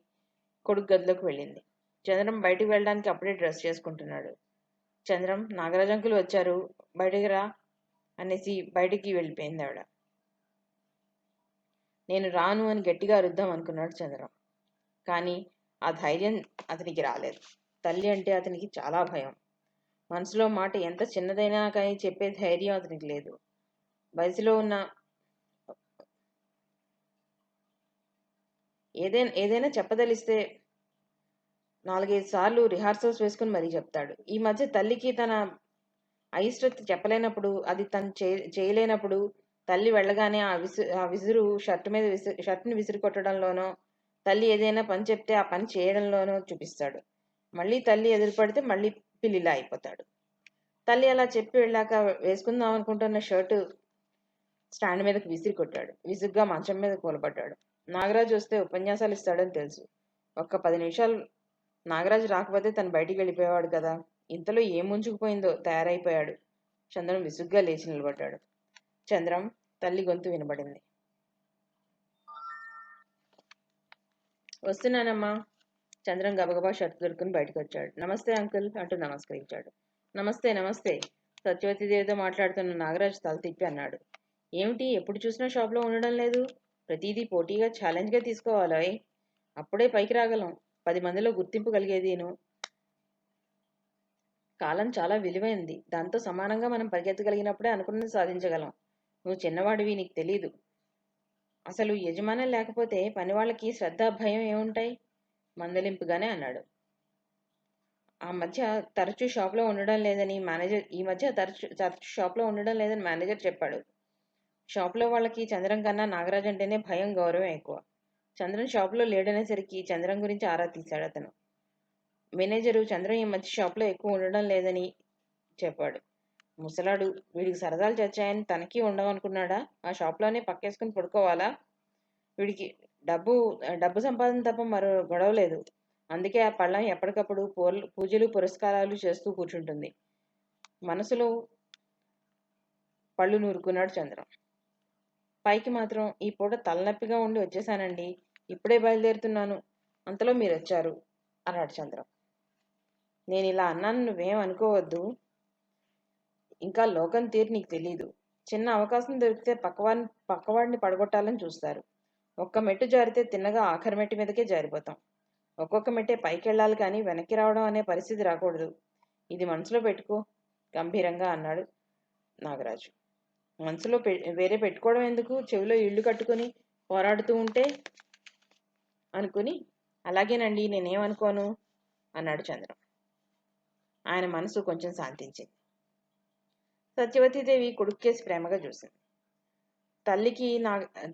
కొడుకు గదిలోకి వెళ్ళింది. చంద్రం బయటికి వెళ్ళడానికి అప్పుడే డ్రెస్ చేసుకుంటున్నాడు. చంద్రం, నాగరాజు అంకులు వచ్చారు, బయటికి రా అనేసి బయటికి వెళ్ళిపోయింది ఆవిడ. నేను రాను అని గట్టిగా అరుద్దాం అనుకున్నాడు చంద్రం. కానీ ఆ ధైర్యం అతనికి రాలేదు. తల్లి అంటే అతనికి చాలా భయం. మనసులో మాట ఎంత చిన్నదైనా కానీ చెప్పే ధైర్యం అతనికి లేదు. వయసులో ఉన్న ఏదైనా చెప్పదలిస్తే 4-5 సార్లు రిహార్సల్స్ వేసుకుని మరీ చెప్తాడు. ఈ మధ్య తల్లికి తన అయిష్టత చెప్పలేనప్పుడు, అది తను చేయలేనప్పుడు తల్లి వెళ్ళగానే ఆ విసురు షర్టుని విసిరి కొట్టడంలోనో, తల్లి ఏదైనా పని చెప్తే ఆ పని చేయడంలోనో చూపిస్తాడు. మళ్ళీ తల్లి ఎదురుపడితే మళ్ళీ పిల్లిలా అయిపోతాడు. తల్లి అలా చెప్పి వెళ్ళాక వేసుకుందాం అనుకుంటున్న షర్టు స్టాండ్ మీదకి విసిరి కొట్టాడు. విసుగ్గా మంచం మీద కూలబడ్డాడు. నాగరాజు వస్తే ఉపన్యాసాలు ఇస్తాడని తెలుసు. ఒక్క 10 నిమిషాలు నాగరాజు రాకపోతే తను బయటికి వెళ్ళిపోయేవాడు కదా. ఇంతలో ఏం ముంచుకుపోయిందో తయారైపోయాడు. చంద్రం విసుగ్గా లేచి నిలబడ్డాడు. చంద్రం, తల్లి గొంతు వినబడింది. వస్తున్నానమ్మా. చంద్రం గబగబా షర్ట్ దొరుకుని బయటకు వచ్చాడు. నమస్తే అంకుల్ అంటూ నమస్కరించాడు. నమస్తే నమస్తే. సత్యవతీదేవితో మాట్లాడుతున్న నాగరాజు తల తిప్పి అన్నాడు. ఏమిటి ఎప్పుడు చూసినా షాప్లో ఉండడం లేదు? ప్రతిదీ పోటీగా ఛాలెంజ్గా తీసుకోవాలా? అప్పుడే పైకి రాగలం. 10 మందిలో గుర్తింపు కలిగేదీను. కాలం చాలా విలువైంది. దాంతో సమానంగా మనం పరిగెత్తగలిగినప్పుడే అనుకున్నది సాధించగలం. నువ్వు చిన్నవాడివి, నీకు తెలీదు. అసలు యజమానం లేకపోతే పనివాళ్ళకి శ్రద్ధ భయం ఏముంటాయి? మందలింపుగానే అన్నాడు. ఈ మధ్య తరచూ షాప్లో ఉండడం లేదని మేనేజర్ చెప్పాడు. షాప్లో వాళ్ళకి చంద్రం కన్నా నాగరాజ్ అంటేనే భయం, గౌరవం ఎక్కువ. చంద్రం షాప్లో లేడనేసరికి చంద్రం గురించి ఆరా తీశాడు అతను. మేనేజరు చంద్రం ఈ మధ్య షాప్లో ఎక్కువ ఉండడం లేదని చెప్పాడు. ముసలాడు, వీడికి సరదాలు చచ్చాయని తనకి ఉండవనుకున్నాడా? ఆ షాప్లోనే పక్కేసుకుని పడుకోవాలా? వీడికి డబ్బు సంపాదన తప్ప మరో గొడవ లేదు. అందుకే ఆ పళ్ళం ఎప్పటికప్పుడు పూజలు పురస్కారాలు చేస్తూ కూర్చుంటుంది. మనసులో పళ్ళు నూరుకున్నాడు చంద్రం. పైకి మాత్రం ఈ పూట తలనొప్పిగా ఉండి వచ్చేసానండి, ఇప్పుడే బయలుదేరుతున్నాను, అంతలో మీరు వచ్చారు అన్నాడు చంద్రం. నేను ఇలా అన్నాను, నువ్వేం అనుకోవద్దు. ఇంకా లోకం తీరు నీకు తెలీదు. చిన్న అవకాశం దొరికితే పక్కవాడిని పడగొట్టాలని చూస్తారు. ఒక్క మెట్టు జారితే తిన్నగా ఆఖరి మెట్టు మీదకే జారిపోతాం. ఒక్కొక్క మెట్టే పైకి వెళ్ళాలి కానీ వెనక్కి రావడం అనే పరిస్థితి రాకూడదు. ఇది మనసులో పెట్టుకో గంభీరంగా అన్నాడు నాగరాజు. మనసులో వేరే పెట్టుకోవడం ఎందుకు? చెవిలో ఇళ్ళు కట్టుకుని పోరాడుతూ ఉంటే అనుకుని, అలాగేనండి, నేనేమనుకోను అన్నాడు చంద్రం. ఆయన మనసు కొంచెం శాంతించింది. సత్యవతీదేవి కొడుక్కేసి ప్రేమగా చూసింది.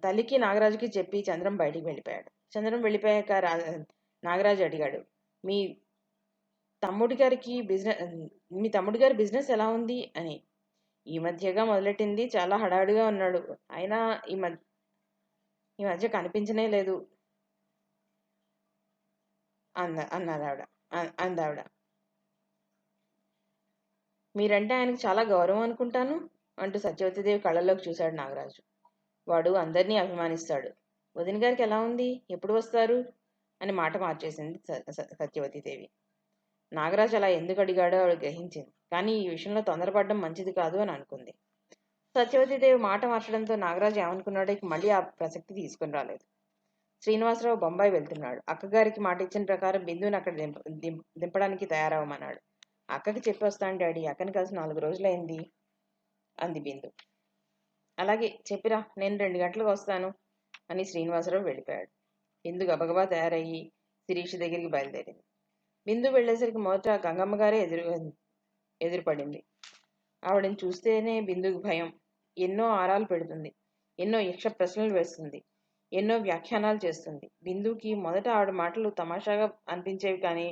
తల్లికి నాగరాజుకి చెప్పి చంద్రం బయటికి వెళ్ళిపోయాడు. చంద్రం వెళ్ళిపోయాక నాగరాజు అడిగాడు, మీ తమ్ముడి గారి బిజినెస్ ఎలా ఉంది అని. ఈ మధ్యగా మొదలెట్టింది, చాలా హడావిడిగా ఉన్నాడు. అయినా ఈ మధ్య కనిపించనే లేదు అందావిడ. మీరంటే ఆయనకు చాలా గౌరవం అనుకుంటాను అంటూ సత్యవతీదేవి కళ్ళలోకి చూశాడు నాగరాజు. వాడు అందరినీ అభిమానిస్తాడు. వదిన గారికి ఎలా ఉంది, ఎప్పుడు వస్తారు అని మాట మార్చేసింది సత్యవతీదేవి. నాగరాజు అలా ఎందుకు అడిగాడో ఆవిడ గ్రహించింది. కానీ ఈ విషయంలో తొందరపడడం మంచిది కాదు అని అనుకుంది. సత్యవతీదేవి మాట మార్చడంతో నాగరాజు ఏమనుకున్నాడో మళ్ళీ ఆ ప్రసక్తి తీసుకుని రాలేదు. శ్రీనివాసరావు బొంబాయి వెళ్తున్నాడు. అక్కగారికి మాట ఇచ్చిన ప్రకారం బిందుని అక్కడ దింపడానికి తయారవమన్నాడు. అక్కకి చెప్పి వస్తాను డాడీ, అక్కని కలిసి 4 రోజులైంది అంది బిందు. అలాగే చెప్పిరా, నేను 2 గంటలకు వస్తాను అని శ్రీనివాసరావు వెళ్ళిపోయాడు. బిందు గబగబా తయారయ్యి శిరీష్ దగ్గరికి బయలుదేరింది. బిందు వెళ్ళేసరికి మొదట గంగమ్మ గారే ఎదురుపడింది. ఆవిడని చూస్తేనే బిందుకు భయం. ఎన్నో ఆరాలు పెడుతుంది, ఎన్నో యక్ష ప్రశ్నలు వేస్తుంది, ఎన్నో వ్యాఖ్యానాలు చేస్తుంది. బిందుకి మొదట ఆవిడ మాటలు తమాషాగా అనిపించేవి, కానీ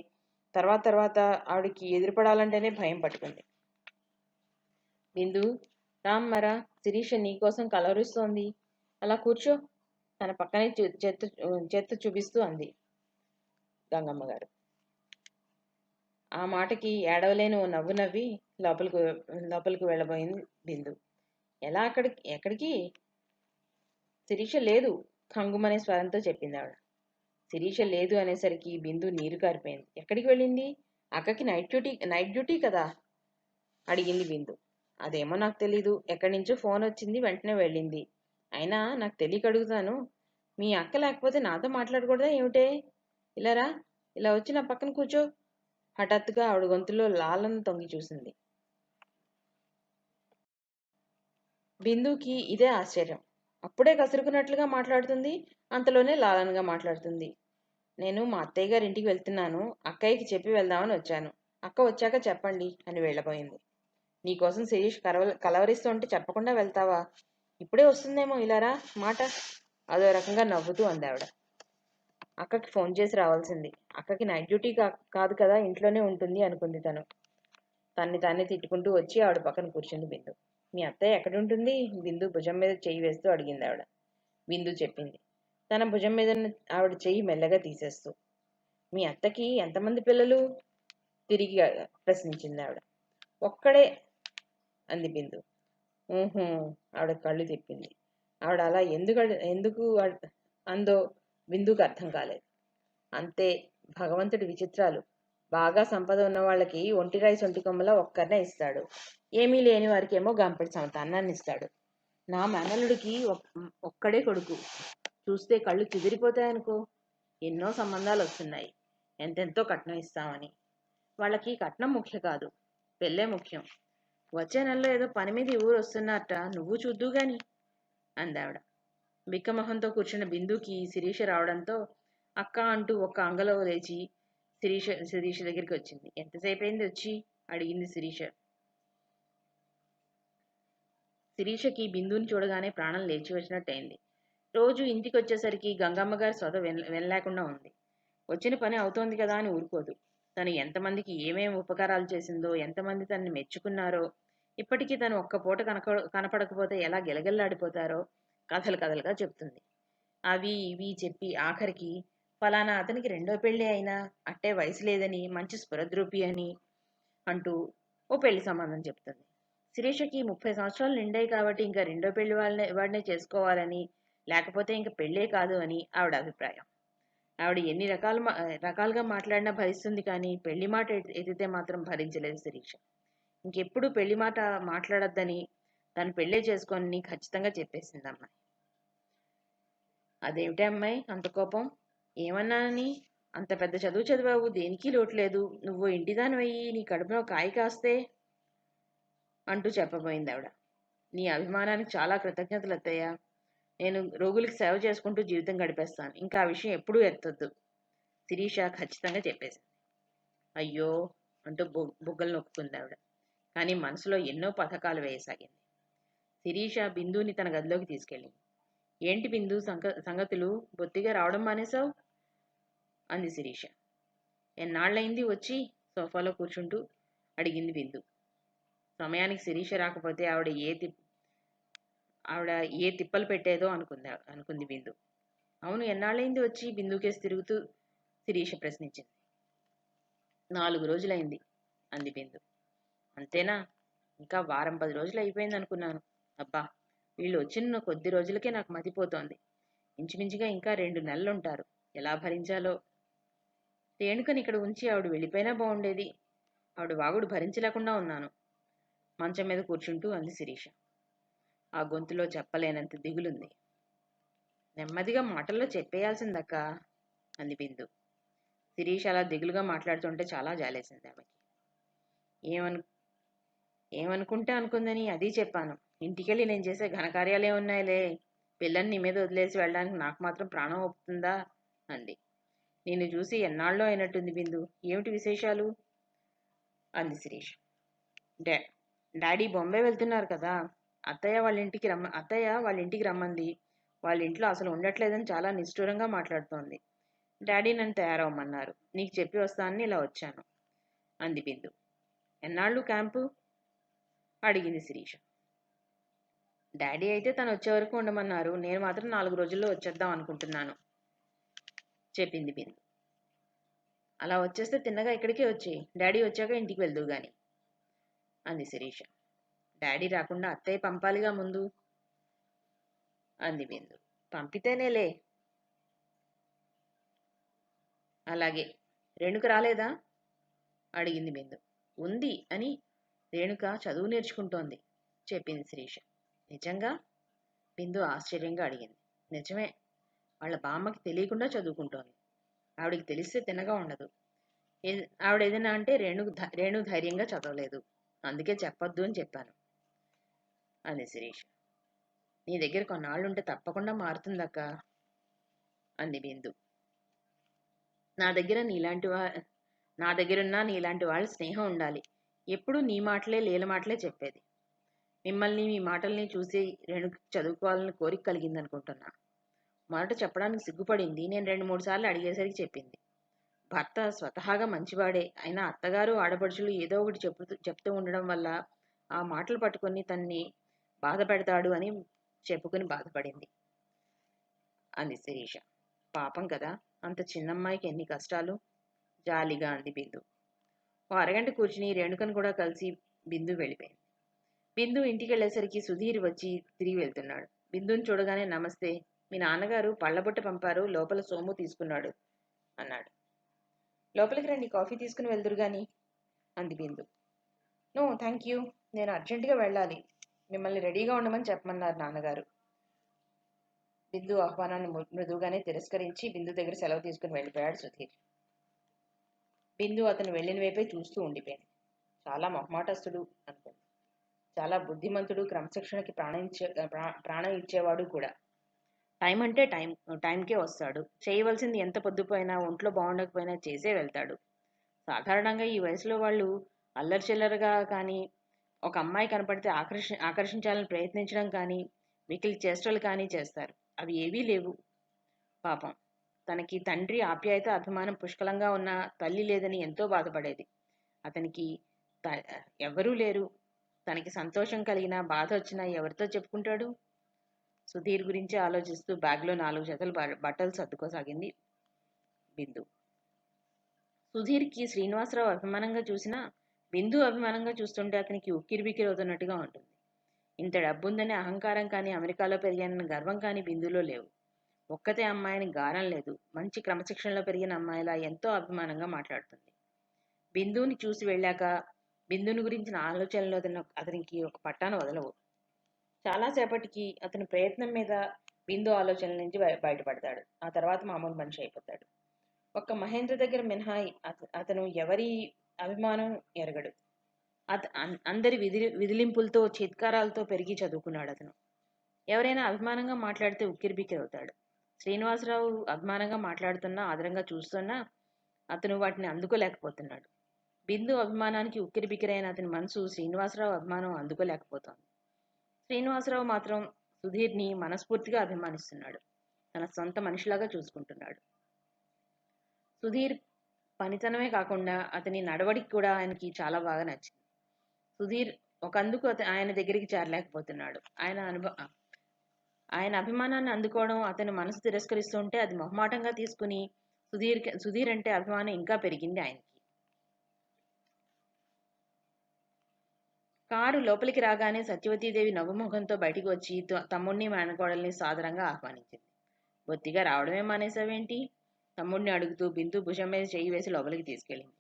తర్వాత తర్వాత ఆవిడకి ఎదురుపడాలంటేనే భయం పట్టుకుంది. బిందు, రామ్మరా, శిరీష నీకోసం కలవరిస్తోంది, అలా కూర్చో, తన పక్కనే చేత్తో చూపిస్తూ అంది గంగమ్మ గారు. ఆ మాటకి ఏడవలేని ఓ నవ్వు నవ్వి లోపలికి వెళ్ళబోయింది బిందు. ఎక్కడికి? శిరీష లేదు, కంగుమనే స్వరంతో చెప్పింది ఆవిడ. శిరీష లేదు అనేసరికి బిందు నీరు కారిపోయింది. ఎక్కడికి వెళ్ళింది? అక్కకి నైట్ డ్యూటీ కదా అడిగింది బిందు. అదేమో నాకు తెలీదు, ఎక్కడి నుంచో ఫోన్ వచ్చింది, వెంటనే వెళ్ళింది. అయినా నాకు తెలియక అడుగుతాను, మీ అక్క లేకపోతే నాతో మాట్లాడకూడదా ఏమిటే? ఇలా ఇలా వచ్చి నా పక్కన కూర్చో. హఠాత్తుగా ఆవిడ గొంతులో లాలన తొంగి చూసింది. బిందుకి ఇదే ఆశ్చర్యం. అప్పుడే కసురుకున్నట్లుగా మాట్లాడుతుంది, అంతలోనే లాలనగా మాట్లాడుతుంది. నేను మా అత్తయ్య గారి ఇంటికి వెళ్తున్నాను, అక్కయ్యకి చెప్పి వెళ్దామని వచ్చాను. అక్క వచ్చాక చెప్పండి అని వెళ్ళబోయింది. నీకోసం శిరీష్ కలవరిస్తూ ఉంటే చెప్పకుండా వెళ్తావా? ఇప్పుడే వస్తుందేమో, ఇలారా మాట. అదో రకంగా నవ్వుతూ అంది ఆవిడ. అక్కకి ఫోన్ చేసి రావాల్సింది. అక్కకి నైట్ డ్యూటీ కాదు కదా, ఇంట్లోనే ఉంటుంది అనుకుంది తను. తన్ని తానే తిట్టుకుంటూ వచ్చి ఆవిడ పక్కన కూర్చుంది బిందు. మీ అత్తయ్య ఎక్కడుంటుంది? బిందు భుజం మీద చెయ్యి వేస్తూ అడిగింది ఆవిడ. బిందు చెప్పింది, తన భుజం మీద ఆవిడ చెయ్యి మెల్లగా తీసేస్తూ. మీ అత్తకి ఎంతమంది పిల్లలు? తిరిగి ప్రశ్నించింది ఆవిడ. ఒక్కడే అంది బిందు. ఊహూ, ఆవిడ కళ్ళు తిప్పింది. ఆవిడ అలా ఎందుకు అందో బిందుకు అర్థం కాలేదు. అంతే, భగవంతుడి విచిత్రాలు. బాగా సంపద ఉన్న వాళ్ళకి ఒంటి రైస్ ఒంటి కొమ్మలా ఒక్కరినే ఇస్తాడు, ఏమీ లేని వారికి ఏమో గంపెడి సంతానాన్ని ఇస్తాడు. నా మేనల్లుడికి ఒక్కడే కొడుకు, చూస్తే కళ్ళు చెదిరిపోతాయనుకో. ఎన్నో సంబంధాలు వస్తున్నాయి, ఎంతెంతో కట్నం ఇస్తామని. వాళ్ళకి కట్నం ముఖ్యం కాదు, పెళ్ళే ముఖ్యం. వచ్చే నెలలో ఏదో పని మీద ఊరు వస్తున్నారట, నువ్వు చూద్దు గాని అందావిడ. బిక్కమొహంతో కూర్చున్న బిందుకి శిరీష రావడంతో అక్క అంటూ ఒక్క అంగలో లేచి శిరీష దగ్గరికి వచ్చింది. ఎంతసేపు అయింది వచ్చి అడిగింది శిరీష. శిరీషకి బిందుని చూడగానే ప్రాణం లేచి వచ్చినట్టయింది. రోజు ఇంటికి వచ్చేసరికి గంగమ్మ గారి సొద వినలేకుండా ఉంది. వచ్చిన పని అవుతోంది కదా అని ఊరుకోదు. తను ఎంతమందికి ఏమేమి ఉపకారాలు చేసిందో, ఎంతమంది తనని మెచ్చుకున్నారో, ఇప్పటికీ తను ఒక్క పూట కనపడకపోతే ఎలా గిలగిల్లాడిపోతారో కథలుగా చెప్తుంది. అవి ఇవి చెప్పి ఆఖరికి ఫలానా అతనికి రెండో పెళ్లి అయినా అట్టే వయసు లేదని, మంచి స్ఫురద్రూపి అని అంటూ ఓ పెళ్లి సంబంధం చెప్తుంది. శిరీషకి 30 సంవత్సరాలు నిండాయి కాబట్టి ఇంకా రెండో పెళ్లి వాడినే చేసుకోవాలని, లేకపోతే ఇంకా పెళ్ళే కాదు అని ఆవిడ అభిప్రాయం. ఆవిడ ఎన్ని రకాలుగా మాట్లాడినా భరిస్తుంది, కానీ పెళ్లి మాట ఎత్తితే మాత్రం భరించలేదు శిరీష. ఇంకెప్పుడు పెళ్లి మాట మాట్లాడొద్దని, తను పెళ్ళే చేసుకొని ఖచ్చితంగా చెప్పేసింది అమ్మాయి. అదేమిటే అమ్మాయి అంత కోపం? ఏమన్నానని? అంత పెద్ద చదువు చదివావు, దేనికి లోట్లేదు, నువ్వు ఇంటిదానివయ్యి నీ కడుపులో కాయ కాస్తే అంటూ చెప్పబోయింది ఆవిడ. నీ అభిమానానికి చాలా కృతజ్ఞతలు అత్తయ్య. నేను రోగులకి సేవ చేసుకుంటూ జీవితం గడిపేస్తాను, ఇంకా ఆ విషయం ఎప్పుడూ ఎత్తొద్దు శిరీష ఖచ్చితంగా చెప్పేసింది. అయ్యో అంటూ బుగ్గలు నొక్కుంది ఆవిడ. కానీ మనసులో ఎన్నో పథకాలు వేయసాగింది. శిరీష బిందుని తన గదిలోకి తీసుకెళ్ళింది. ఏంటి బిందు సంగతులు, బొత్తిగా రావడం మానేశావు అంది శిరీష. ఎన్నాళ్ళయింది వచ్చి సోఫాలో కూర్చుంటూ అడిగింది బిందు. సమయానికి శిరీష రాకపోతే ఆవిడ ఏ తిప్పలు పెట్టేదో అనుకుంది బిందు. అవును, ఎన్నాళ్ళైంది వచ్చి? బిందుకేసి తిరుగుతూ శిరీష ప్రశ్నించింది. 4 రోజులైంది అంది బిందు. అంతేనా? ఇంకా వారం 10 రోజులు అయిపోయింది అనుకున్నాను. అబ్బా, వీళ్ళు వచ్చిన కొద్ది రోజులకే నాకు మతిపోతోంది. ఇంచుమించుగా ఇంకా 2 నెలలుంటారు. ఎలా భరించాలో. రేణుకని ఇక్కడ ఉంచి ఆవిడ వెళ్ళిపోయినా బాగుండేది. ఆవిడ వాగుడు భరించలేకుండా ఉన్నాను మంచం మీద కూర్చుంటూ అంది శిరీష. ఆ గొంతులో చెప్పలేనంత దిగులుంది. నెమ్మదిగా మాటల్లో చెప్పేయాల్సిందక్క అంది బిందు. శిరీష అలా దిగులుగా మాట్లాడుతుంటే చాలా జాలేసింది ఆమెకి. ఏమనుకుంటే అనుకుందని అది చెప్పాను. ఇంటికెళ్ళి నేను చేసే ఘనకార్యాలే ఉన్నాయిలే. పిల్లని నీ మీద వదిలేసి వెళ్ళడానికి నాకు మాత్రం ప్రాణం ఒప్పుతుందా అంది. నిన్ను చూసి ఎన్నాళ్ళో అయినట్టుంది బిందు, ఏమిటి విశేషాలు అంది శిరీష్. డాడీ బొంబాయి వెళ్తున్నారు కదా, అత్తయ్య వాళ్ళ ఇంటికి రమ్మంది. వాళ్ళ ఇంట్లో అసలు ఉండట్లేదని చాలా నిష్ఠూరంగా మాట్లాడుతోంది. డాడీ నన్ను తయారవమన్నారు. నీకు చెప్పి వస్తానని ఇలా వచ్చాను అంది బిందు. ఎన్నాళ్ళు క్యాంపు అడిగింది శిరీష. డాడీ అయితే తను వచ్చే వరకు ఉండమన్నారు. నేను మాత్రం 4 రోజుల్లో వచ్చేద్దాం అనుకుంటున్నాను చెప్పింది బిందు. అలా వచ్చేస్తే తిన్నగా ఇక్కడికే వచ్చి డాడీ వచ్చాక ఇంటికి వెళ్దువు గాని అంది శిరీష. డాడీ రాకుండా అత్తయ్య పంపాలిగా ముందు అంది బిందు. పంపితేనేలే. అలాగే. రేణుక రాలేదా అడిగింది బిందు. ఉంది అని రేణుక చదువు నేర్చుకుంటోంది చెప్పింది శిరీష. నిజంగా బిందు ఆశ్చర్యంగా అడిగింది. నిజమే. వాళ్ళ బామ్మకి తెలియకుండా చదువుకుంటోంది. ఆవిడికి తెలిస్తే తినగా ఉండదు. ఆవిడ ఏదైనా అంటే రేణు ధైర్యంగా చదవలేదు. అందుకే చెప్పొద్దు అని చెప్పాను అంది శిరీష. నీ దగ్గర కొన్నాళ్ళుంటే తప్పకుండా మారుతుందక్క అంది బిందు. నా దగ్గరున్నా నీలాంటి వాళ్ళ స్నేహం ఉండాలి. ఎప్పుడూ నీ మాటలే లీల మాటలే చెప్పేది. మిమ్మల్ని మీ మాటల్ని చూసి రేణుకి చదువుకోవాలని కోరిక కలిగిందనుకుంటున్నా. మొదట చెప్పడానికి సిగ్గుపడింది. నేను 2-3 సార్లు అడిగేసరికి చెప్పింది. భర్త స్వతహాగా మంచివాడే. అయినా అత్తగారు ఆడపడుచులు ఏదో ఒకటి చెప్తూ ఉండడం వల్ల ఆ మాటలు పట్టుకొని తన్ని బాధ పెడతాడు అని చెప్పుకుని బాధపడింది అంది శిరీష. పాపం కదా, అంత చిన్నమ్మాయికి ఎన్ని కష్టాలు జాలిగా అంది బిందు. ఓ అరగంట కూర్చుని రేణుకను కూడా కలిసి బిందు వెళ్ళిపోయింది. బిందు ఇంటికి వెళ్ళేసరికి సుధీర్ వచ్చి తిరిగి వెళ్తున్నాడు. బిందుని చూడగానే నమస్తే, మీ నాన్నగారు పళ్ళబుట్ట పంపారు, లోపల సోము తీసుకున్నాడు అన్నాడు. లోపలికి రండి, కాఫీ తీసుకుని వెళ్దురు గాని అంది బిందు. నో థ్యాంక్ యూ, నేను అర్జెంటుగా వెళ్ళాలి. మిమ్మల్ని రెడీగా ఉండమని చెప్పమన్నారు నాన్నగారు. బిందు ఆహ్వానాన్ని మృదువుగానే తిరస్కరించి బిందు దగ్గర సెలవు తీసుకుని వెళ్ళిపోయాడు సుధీర్. బిందు అతను వెళ్ళిన వైపే చూస్తూ ఉండిపోయింది. చాలా మొహమాటస్తుడు అనుకుంది. చాలా బుద్ధిమంతుడు, క్రమశిక్షణకి ప్రాణం ఇచ్చేవాడు కూడా. టైం అంటే టైంకే వస్తాడు. చేయవలసింది ఎంత పొద్దుపోయినా ఒంట్లో బాగుండకపోయినా చేసే వెళ్తాడు. సాధారణంగా ఈ వయసులో వాళ్ళు అల్లరి చిల్లరగా కానీ, ఒక అమ్మాయి కనపడితే ఆకర్షించాలని ప్రయత్నించడం కానీ, మిగిలి చేష్టలు కానీ చేస్తారు. అవి ఏవీ లేవు. పాపం తనకి తండ్రి ఆప్యాయత అభిమానం పుష్కలంగా ఉన్న తల్లి లేదని ఎంతో బాధపడేది. అతనికి ఎవరూ లేరు. తనకి సంతోషం కలిగినా బాధ వచ్చినా ఎవరితో చెప్పుకుంటాడు? సుధీర్ గురించి ఆలోచిస్తూ బ్యాగ్లో 4 జతలు బట్టలు సర్దుకోసాగింది బిందు. సుధీర్కి శ్రీనివాసరావు అభిమానంగా చూసినా బిందు అభిమానంగా చూస్తుంటే అతనికి ఉక్కిరిబిక్కిరి అవుతున్నట్టుగా ఉంటుంది. ఇంత డబ్బుందనే అహంకారం కానీ, అమెరికాలో పెరిగానన్న గర్వం కానీ బిందులో లేవు. ఒక్కతే అమ్మాయిని గారం లేదు. మంచి క్రమశిక్షణలో పెరిగిన అమ్మాయిలా ఎంతో అభిమానంగా మాట్లాడుతుంది. బిందుని చూసి వెళ్ళాక బిందుని గురించిన ఆలోచనలు అతనికి ఒక పట్టాన వదలవు. చాలాసేపటికి అతని ప్రయత్నం మీద బిందు ఆలోచనల నుంచి బయటపడతాడు. ఆ తర్వాత మామూలు మనిషి అయిపోతాడు. ఒక్క మహేంద్ర దగ్గర మినహాయి అతను ఎవరి అభిమానం ఎరగడు. అందరి విదిలింపులతో చిత్కారాలతో పెరిగి చదువుకున్నాడు అతను. ఎవరైనా అభిమానంగా మాట్లాడితే ఉక్కిరిబిక్కిరి అవుతాడు. శ్రీనివాసరావు అభిమానంగా మాట్లాడుతున్నా, ఆదరంగా చూస్తున్నా అతను వాటిని అందుకోలేకపోతున్నాడు. బిందు అభిమానానికి ఉక్కిరిబిక్కిరైన అతని మనసు శ్రీనివాసరావు అభిమానం అందుకోలేకపోతోంది. శ్రీనివాసరావు మాత్రం సుధీర్ని మనస్ఫూర్తిగా అభిమానిస్తున్నాడు. తన సొంత మనిషిలాగా చూసుకుంటున్నాడు. సుధీర్ పనితనమే కాకుండా అతని నడవడికి కూడా ఆయనకి చాలా బాగా నచ్చింది. సుధీర్ ఒకందుకు ఆయన దగ్గరికి చేరలేకపోతున్నాడు. ఆయన అభిమానాన్ని అందుకోవడం అతని మనసు తిరస్కరిస్తుంటే అది మొహమాటంగా తీసుకుని సుధీర్ అంటే అభిమానం ఇంకా పెరిగింది ఆయనకి. కారు లోపలికి రాగానే సత్యవతీదేవి నవ్వుముఖంతో బయటికి వచ్చి తమ్ముడిని మేనకోడల్ని సాదరంగా ఆహ్వానించింది. బొత్తిగా రావడమే మానేసావేంటి తమ్ముడిని అడుగుతూ బిందు భుజం మీద చెయ్యి వేసి లోపలికి తీసుకెళ్ళింది.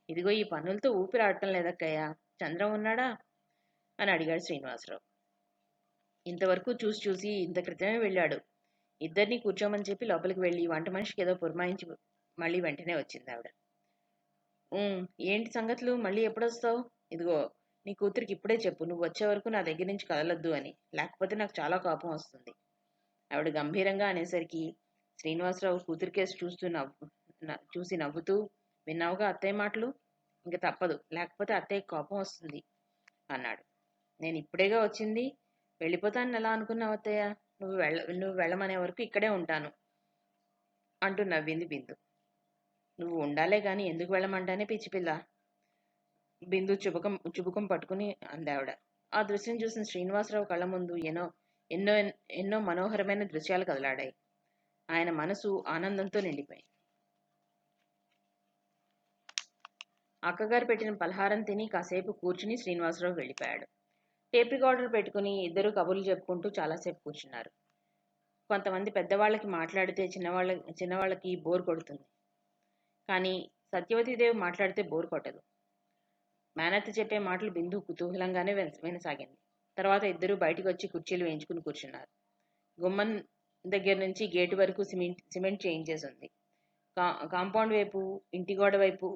ఇదిగో ఈ పనులతో ఊపిరి ఆడటం లేదక్కయ్యా, చంద్రం ఉన్నాడా అని అడిగాడు శ్రీనివాసరావు. ఇంతవరకు చూసి ఇంత క్రితమే వెళ్ళాడు. ఇద్దరిని కూర్చోమని చెప్పి లోపలికి వెళ్ళి వంట మనిషికి ఏదో పురమాయించి మళ్ళీ వెంటనే వచ్చింది ఆవిడ. ఏంటి సంగతులు, మళ్ళీ ఎప్పుడొస్తావు? ఇదిగో నీ కూతురికి ఇప్పుడే చెప్పు, నువ్వు వచ్చే వరకు నా దగ్గర నుంచి కదలొద్దు అని, లేకపోతే నాకు చాలా కోపం వస్తుంది. ఆవిడ గంభీరంగా అనేసరికి శ్రీనివాసరావు కూతురి కేసు చూసి నవ్వుతూ, విన్నావుగా అత్తయ్య మాటలు, ఇంక తప్పదు, లేకపోతే అత్తయ్య కోపం వస్తుంది అన్నాడు. నేను ఇప్పుడేగా వచ్చింది. వెళ్ళిపోతానని ఎలా అనుకున్నావు అత్తయ్య? నువ్వు వెళ్ళమనే వరకు ఇక్కడే ఉంటాను అంటూ నవ్వింది బిందు. నువ్వు ఉండాలే గాని ఎందుకు వెళ్ళమంటానే పిచ్చిపిల్ల, బిందు చుబుకం పట్టుకుని అందావిడ. ఆ దృశ్యం చూసిన శ్రీనివాసరావు కళ్ళ ముందు ఎన్నో ఎన్నో మనోహరమైన దృశ్యాలు కదలాడాయి. ఆయన మనసు ఆనందంతో నిండిపోయింది. అక్కగారు పెట్టిన పలహారం తిని కాసేపు కూర్చుని శ్రీనివాసరావు వెళ్ళిపోయాడు. టేప్ రికార్డర్ పెట్టుకుని ఇద్దరు కబుర్లు చెప్పుకుంటూ చాలాసేపు కూర్చున్నారు. కొంతమంది పెద్దవాళ్ళకి మాట్లాడితే చిన్నవాళ్ళకి బోర్ కొడుతుంది. కానీ సత్యవతీదేవి మాట్లాడితే బోర్ కొట్టదు. మేనత్త చెప్పే మాటలు బిందు కుతూహలంగానే వినసాగింది. తర్వాత ఇద్దరూ బయటకు వచ్చి కుర్చీలు వేయించుకుని కూర్చున్నారు. గుమ్మం దగ్గర నుంచి గేటు వరకు సిమెంట్ చేయించేసి ఉంది. కాంపౌండ్ వైపు, ఇంటి గోడ వైపు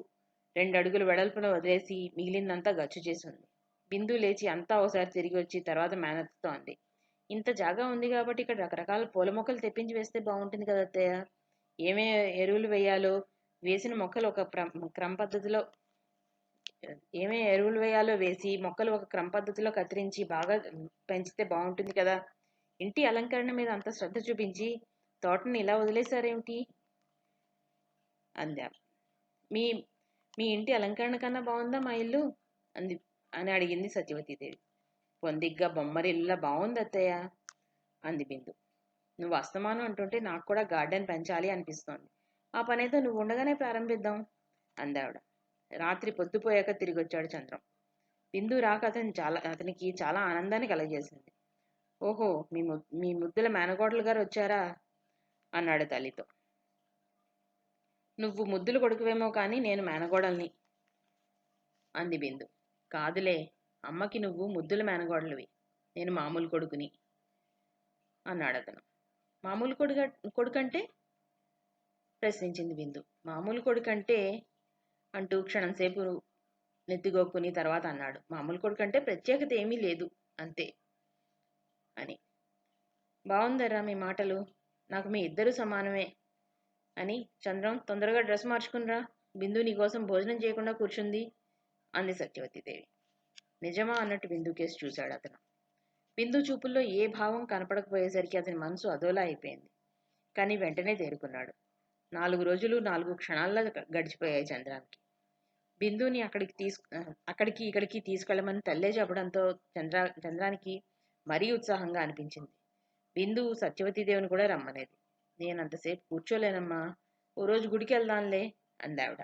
2 అడుగుల వెడల్పున వదిలేసి మిగిలిందంతా గచ్చు చేసి ఉంది. బిందు లేచి అంతా ఒకసారి తిరిగి వచ్చి తర్వాత మేనత్తతో అంది. ఇంత జాగా ఉంది కాబట్టి ఇక్కడ రకరకాల పూల మొక్కలు తెప్పించి వేస్తే బాగుంటుంది కదా అత్తయ్య. ఏమే ఎరువులు వేయాలో వేసిన మొక్కలు ఒక క్రమ పద్ధతిలో వేసి మొక్కలు ఒక క్రమ పద్ధతిలో కత్తిరించి బాగా పెంచితే బాగుంటుంది కదా. ఇంటి అలంకరణ మీద అంత శ్రద్ధ చూపించి తోటని ఇలా వదిలేశారేమిటి అందా. మీ మీ ఇంటి అలంకరణ కన్నా బాగుందా మా ఇల్లు అని అడిగింది సత్యవతీదేవి. పొందిగ్గా బొమ్మరిల్లులా బాగుంది అత్తయ్య అంది బిందు. నువ్వు అస్తమానం అంటుంటే నాకు కూడా గార్డెన్ పెంచాలి అనిపిస్తోంది. ఆ పనైతే నువ్వు ఉండగానే ప్రారంభిద్దాం అందావిడ. రాత్రి పొద్దుపోయాక తిరిగి వచ్చాడు చంద్రం. బిందు రాక అతనికి చాలా ఆనందాన్ని కలగజేసింది. ఓహో, మీ ముద్దుల మేనకోడలు గారు వచ్చారా అన్నాడు తల్లితో. నువ్వు ముద్దులు కొడుకువేమో కానీ నేను మేనకోడల్ని అంది బిందు. కాదులే, అమ్మకి నువ్వు ముద్దుల మేనకోడలివి, నేను మామూలు కొడుకుని అన్నాడు అతను. మామూలు కొడుకంటే ప్రశ్నించింది బిందు. మామూలు కొడుకంటే అంటూ క్షణంసేపు నెత్తిగొక్కుని తర్వాత అన్నాడు. మామూలు కొడుకంటే ప్రత్యేకత ఏమీ లేదు అంతే అని. బాగుందర్రా మీ మాటలు, నాకు మీ ఇద్దరు సమానమే అని. చంద్రం, తొందరగా డ్రెస్ మార్చుకునిరా, బిందు నీకోసం భోజనం చేయకుండా కూర్చుంది అంది సత్యవతీదేవి. నిజమా అన్నట్టు బిందు కేసు చూశాడు అతను. బిందు చూపుల్లో ఏ భావం కనపడకపోయేసరికి అతని మనసు అదోలా అయిపోయింది. కానీ వెంటనే తేరుకున్నాడు. 4 రోజులు 4 క్షణాల్లో గడిచిపోయాయి చంద్రానికి. బిందుని అక్కడికి ఇక్కడికి తీసుకెళ్లమని తల్లే చెప్పడంతో చంద్రానికి మరీ ఉత్సాహంగా అనిపించింది. బిందు సత్యవతీదేవిని కూడా రమ్మనేది. నేనంతసేపు కూర్చోలేనమ్మా, ఓ రోజు గుడికి వెళ్దాంలే అందావిడ.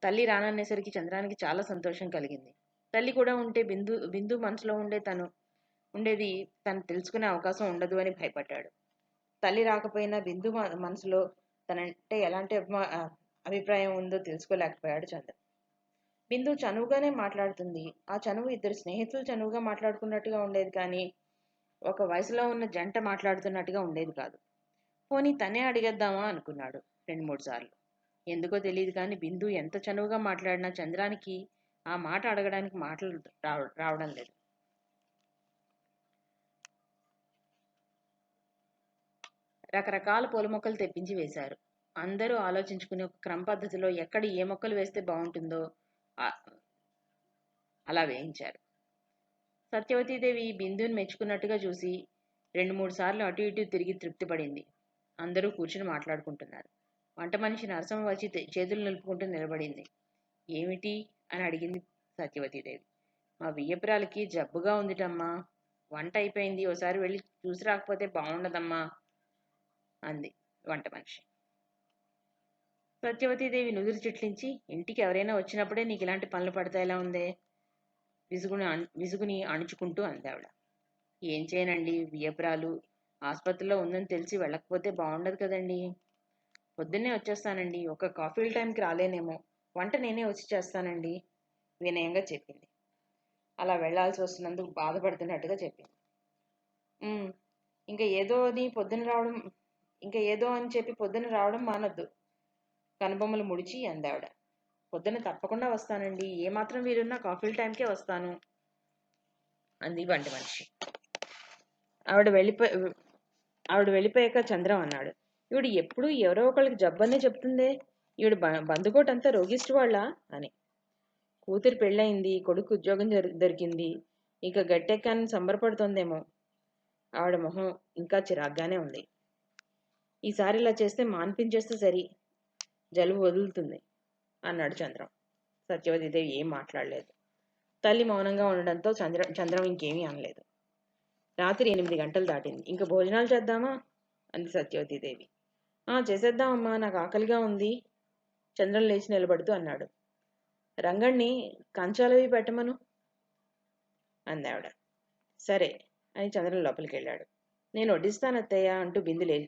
తల్లి రాననేసరికి చంద్రానికి చాలా సంతోషం కలిగింది. తల్లి కూడా ఉంటే బిందు మనసులో ఉండేది తను తెలుసుకునే అవకాశం ఉండదు అని భయపడ్డాడు. తల్లి రాకపోయినా బిందు మనసులో తనంటే ఎలాంటి అభిప్రాయం ఉందో తెలుసుకోలేకపోయాడు చంద్ర. బిందు చనువుగానే మాట్లాడుతుంది. ఆ చనువు ఇద్దరు స్నేహితులు చనువుగా మాట్లాడుకున్నట్టుగా ఉండేది కానీ ఒక వయసులో ఉన్న జంట మాట్లాడుతున్నట్టుగా ఉండేది కాదు. పోనీ తనే అడిగేద్దామా అనుకున్నాడు 2-3 సార్లు. ఎందుకో తెలియదు కానీ బిందు ఎంత చనువుగా మాట్లాడినా చంద్రానికి ఆ మాట అడగడానికి మాటలు రావడం లేదు. రకరకాల పూల మొక్కలు తెప్పించి వేశారు. అందరూ ఆలోచించుకుని ఒక క్రమ పద్ధతిలో ఎక్కడ ఏ మొక్కలు వేస్తే బాగుంటుందో అలా వేయించారు. సత్యవతీదేవి బిందుని మెచ్చుకున్నట్టుగా చూసి 2-3 సార్లు అటు ఇటు తిరిగి తృప్తి పడింది. అందరూ కూర్చుని మాట్లాడుకుంటున్నారు. వంట మనిషి నరసమ్మ వచ్చి చేతులు నిలుపుకుంటూ నిలబడింది. ఏమిటి అని అడిగింది సత్యవతీదేవి. మా వియ్యపురాలకి జబ్బుగా ఉందిటమ్మా, వంట అయిపోయింది, ఓసారి వెళ్ళి చూసి రాకపోతే బాగుండదమ్మా అంది వంట మనిషి. సత్యవతీదేవి నుదురు చిట్లించి, ఇంటికి ఎవరైనా వచ్చినప్పుడే నీకు ఇలాంటి పనులు పడతాయిలా ఉందే విసుగుని అణుచుకుంటూ అందావిడ. ఏం చేయనండి, వియ్యపురాలు ఆసుపత్రిలో ఉందని తెలిసి వెళ్ళకపోతే బాగుండదు కదండి. పొద్దున్నే వచ్చేస్తానండి, ఒక కాఫీ టైంకి రాలేనేమో, వంట నేనే వచ్చి చేస్తానండి వినయంగా చెప్పింది. అలా వెళ్లాల్సి వస్తున్నందుకు బాధపడుతున్నట్టుగా చెప్పింది. ఇంకా ఏదో అని చెప్పి పొద్దున రావడం మానద్దు కనుబొమ్మలు ముడిచి అందావిడ. పొద్దున తప్పకుండా వస్తానండి, ఏమాత్రం వీలున్నా కాఫీ టైంకే వస్తాను అంది వంట మనిషి. ఆవిడ వెళ్ళిపోయాక చంద్రం అన్నాడు. ఈవిడ ఎప్పుడు ఎవరో ఒకళ్ళకి జబ్బనే చెప్తుందే, ఈవిడ బంధుకోటంతా రోగిష్టి వాళ్ళ అని. కూతురు పెళ్ళయింది, కొడుకు ఉద్యోగం దొరికింది, ఇక గట్టెక్కానని సంబరపడుతోందేమో. ఆవిడ మొహం ఇంకా చిరాగ్గానే ఉంది. ఈసారి ఇలా చేస్తే మాన్పించేస్తే సరి, జలుబు వదులుతుంది అన్నాడు చంద్రం. సత్యవతీదేవి ఏం మాట్లాడలేదు. తల్లి మౌనంగా ఉండడంతో చంద్రం ఇంకేమీ అనలేదు. రాత్రి 8 గంటలు దాటింది. ఇంక భోజనాలు చేద్దామా అంది సత్యవతీదేవి. చేసేద్దామమ్మా, నాకు ఆకలిగా ఉంది చంద్రం లేచి నిలబడుతూ అన్నాడు. రంగణ్ణి కంచాలవి పెట్టమను అంది ఆవిడ. సరే అని చంద్రం లోపలికి వెళ్ళాడు. నేను వడ్డిస్తాను అత్తయ్య అంటూ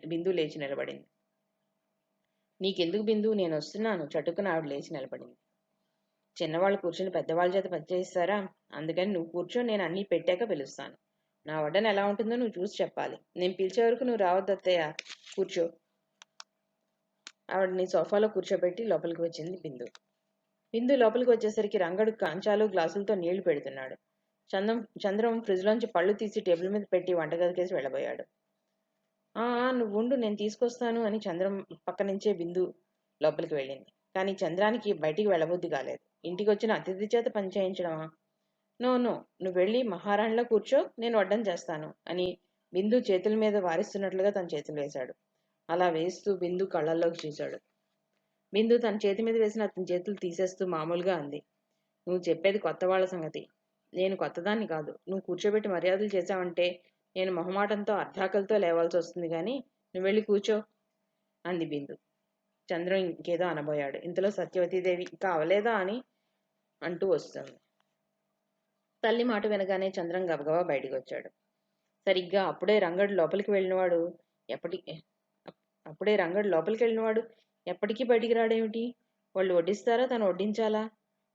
బిందు లేచి నిలబడింది. నీకెందుకు బిందు, నేను వస్తున్నాను చటుకున ఆవిడ లేచి నిలబడింది. చిన్నవాళ్ళు కూర్చుని పెద్దవాళ్ళ చేత పనిచేయిస్తారా? అందుకని నువ్వు కూర్చో, నేను అన్నీ పెట్టాక పిలుస్తాను. నా వడ్డన ఎలా ఉంటుందో నువ్వు చూసి చెప్పాలి. నేను పిలిచే వరకు నువ్వు రావద్దు అత్తయ్య, కూర్చో. ఆవిడని సోఫాలో కూర్చోబెట్టి లోపలికి వచ్చింది బిందు లోపలికి వచ్చేసరికి రంగడు కంచాలు గ్లాసులతో నీళ్లు పెడుతున్నాడు. చంద్రం ఫ్రిడ్జ్లోంచి పళ్ళు తీసి టేబుల్ మీద పెట్టి వంటగదికేసి వెళ్ళబోయాడు. నువ్వు ఉండు, నేను తీసుకొస్తాను అని చంద్రం పక్క నుంచే బిందు లోపలికి వెళ్ళింది. కానీ చంద్రానికి బయటికి వెళ్ళబుద్ధి కాలేదు. ఇంటికి వచ్చిన అతిథి చేత పని చేయించడమా? నో, నువ్వు వెళ్ళి మహారాణిలో కూర్చో, నేను వడ్డం చేస్తాను అని బిందు చేతుల మీద వారిస్తున్నట్లుగా తన చేతులు వేశాడు. అలా వేస్తూ బిందు కళ్ళల్లోకి చూశాడు. బిందు తన చేతి మీద వేసిన అతని చేతులు తీసేస్తూ మామూలుగా అంది. నువ్వు చెప్పేది కొత్త వాళ్ళ సంగతి, నేను కొత్తదాన్ని కాదు. నువ్వు కూర్చోబెట్టి మర్యాదలు చేశావంటే నేను మొహమాటంతో అర్ధాకలతో లేవాల్సి వస్తుంది, కానీ నువ్వు వెళ్ళి కూర్చో అంది బిందు. చంద్రం ఇంకేదో అనబోయాడు. ఇంతలో సత్యవతీదేవి ఇంకా అవలేదా అని అంటూ వస్తుంది. తల్లి మాట వినగానే చంద్రం గబగబా బయటికి వచ్చాడు. సరిగ్గా అప్పుడే రంగడు లోపలికి వెళ్ళినవాడు ఎప్పటికీ బయటికి రాడేమిటి? వాళ్ళు వడ్డిస్తారా, తను వడ్డించాలా?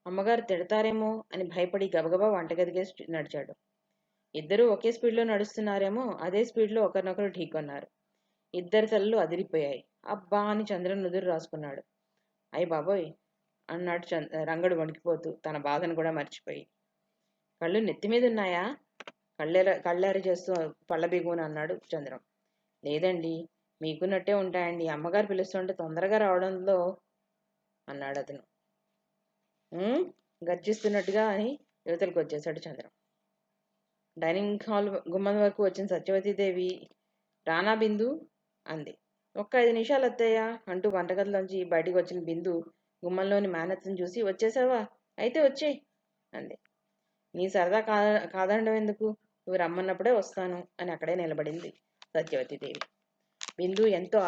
అమ్మగారు తిడతారేమో అని భయపడి గబగబా వంటగదికేసి నడిచాడు. ఇద్దరూ ఒకే స్పీడ్లో నడుస్తున్నారేమో, అదే స్పీడ్లో ఒకరినొకరు ఢీకొన్నారు. ఇద్దరి తలలు అదిరిపోయాయి. అబ్బా అని చంద్రం నుదురు రాసుకున్నాడు. అయ్య బాబోయ్ అన్నాడు రంగడు వణికిపోతూ, తన బాధను కూడా మర్చిపోయి. కళ్ళు నెత్తి మీద ఉన్నాయా? కళ్ళేర చేస్తూ పళ్ళ బిగున అన్నాడు చంద్రం. లేదండి, మీకున్నట్టే ఉంటాయండి. అమ్మగారు పిలుస్తుంటే తొందరగా రావడంలో అన్నాడు అతను గర్జిస్తున్నట్టుగా అని యువతలకు వచ్చేశాడు చంద్రం. డైనింగ్ హాల్ గుమ్మం వరకు వచ్చిన సత్యవతీదేవి రానా బిందు అంది. ఒక్క 5 నిమిషాలు అత్తయ్య అంటూ వంటగదిలోంచి బయటికి వచ్చిన బిందు గుమ్మంలోని మేనత్తను చూసి, వచ్చేసావా? అయితే వచ్చేయ్ అంది. నీ సరదా కాదనడం ఎందుకు? నువ్వు రమ్మన్నప్పుడే వస్తాను అని అక్కడే నిలబడింది సత్యవతీదేవి. బిందు ఎంతో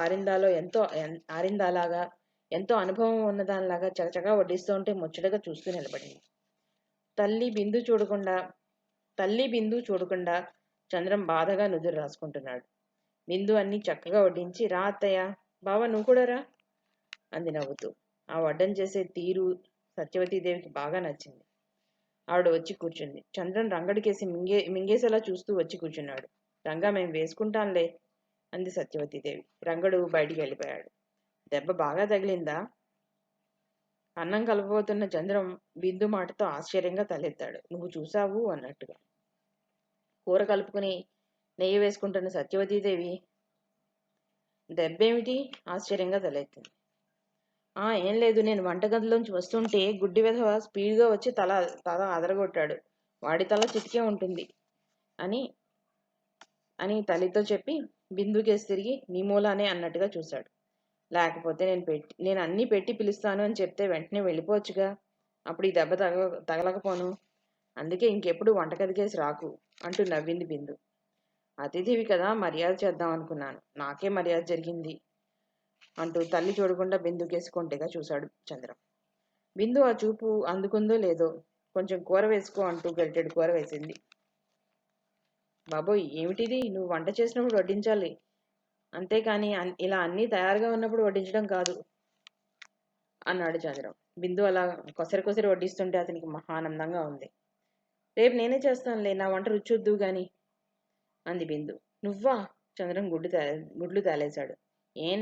ఆరిందాలాగా ఎంతో అనుభవం ఉన్నదానిలాగా చకచకా వడ్డిస్తూ ఉంటే ముచ్చటగా చూస్తూ నిలబడింది. తల్లి బిందు చూడకుండా చంద్రం బాధగా నుదురు రాసుకుంటున్నాడు. బిందు అన్ని చక్కగా వడ్డించి, రా అత్తయ్య, బావా నువ్వు కూడా రా అంది నవ్వుతూ. ఆ వడ్డం చేసే తీరు సత్యవతీదేవికి బాగా నచ్చింది. ఆవిడ వచ్చి కూర్చుంది. చంద్రం రంగడికేసి మింగేసేలా చూస్తూ వచ్చి కూర్చున్నాడు. రంగా, మేం వేసుకుంటాంలే అంది సత్యవతీదేవి. రంగడు బయటికి వెళ్ళిపోయాడు. దెబ్బ బాగా తగిలిందా? అన్నం కలపబోతున్న చంద్రం బిందు మాటతో ఆశ్చర్యంగా తలెత్తాడు. నువ్వు చూసావు అన్నట్టుగా. కూర కలుపుకుని నెయ్యి వేసుకుంటున్న సత్యవతీదేవి దెబ్బేమిటి ఆశ్చర్యంగా తలెత్తింది. ఏం లేదు, నేను వంటగదిలోంచి వస్తుంటే గుడ్డి వెధవ స్పీడ్గా వచ్చి తల అదరగొట్టాడు. వాడి తల చిటికే ఉంటుంది అని తల్లితో చెప్పి బిందుకేసి తిరిగి నీ మూలానే అన్నట్టుగా చూశాడు. లేకపోతే నేను అన్నీ పెట్టి పిలుస్తాను అని చెప్తే వెంటనే వెళ్ళిపోవచ్చుగా, అప్పుడు ఈ దెబ్బ తగలకపోను. అందుకే ఇంకెప్పుడు వంటగదికేసి రాకు అంటూ నవ్వింది బిందు. అతిథివి కదా, మర్యాద చేద్దాం అనుకున్నాను, నాకే మర్యాద జరిగింది అంటూ తల్లి చూడకుండా బిందుకేసి కొంటెగా చూశాడు చంద్రం. బిందు ఆ చూపు అందుకుందో లేదో, కొంచెం కూర వేసుకో అంటూ గరిటెడు కూర వేసింది. బాబోయ్, ఏమిటిది? నువ్వు వంట చేసినప్పుడు వడ్డించాలి, అంతేకాని ఇలా అన్నీ తయారుగా ఉన్నప్పుడు వడ్డించడం కాదు అన్నాడు చంద్రం. బిందు అలా కొసరి వడ్డిస్తుంటే అతనికి మహానందంగా ఉంది. రేపు నేనే చేస్తానులే, నా వంట రుచొద్దు గాని అంది బిందు. నువ్వా? చంద్రం గుడ్లు తేలేశాడు.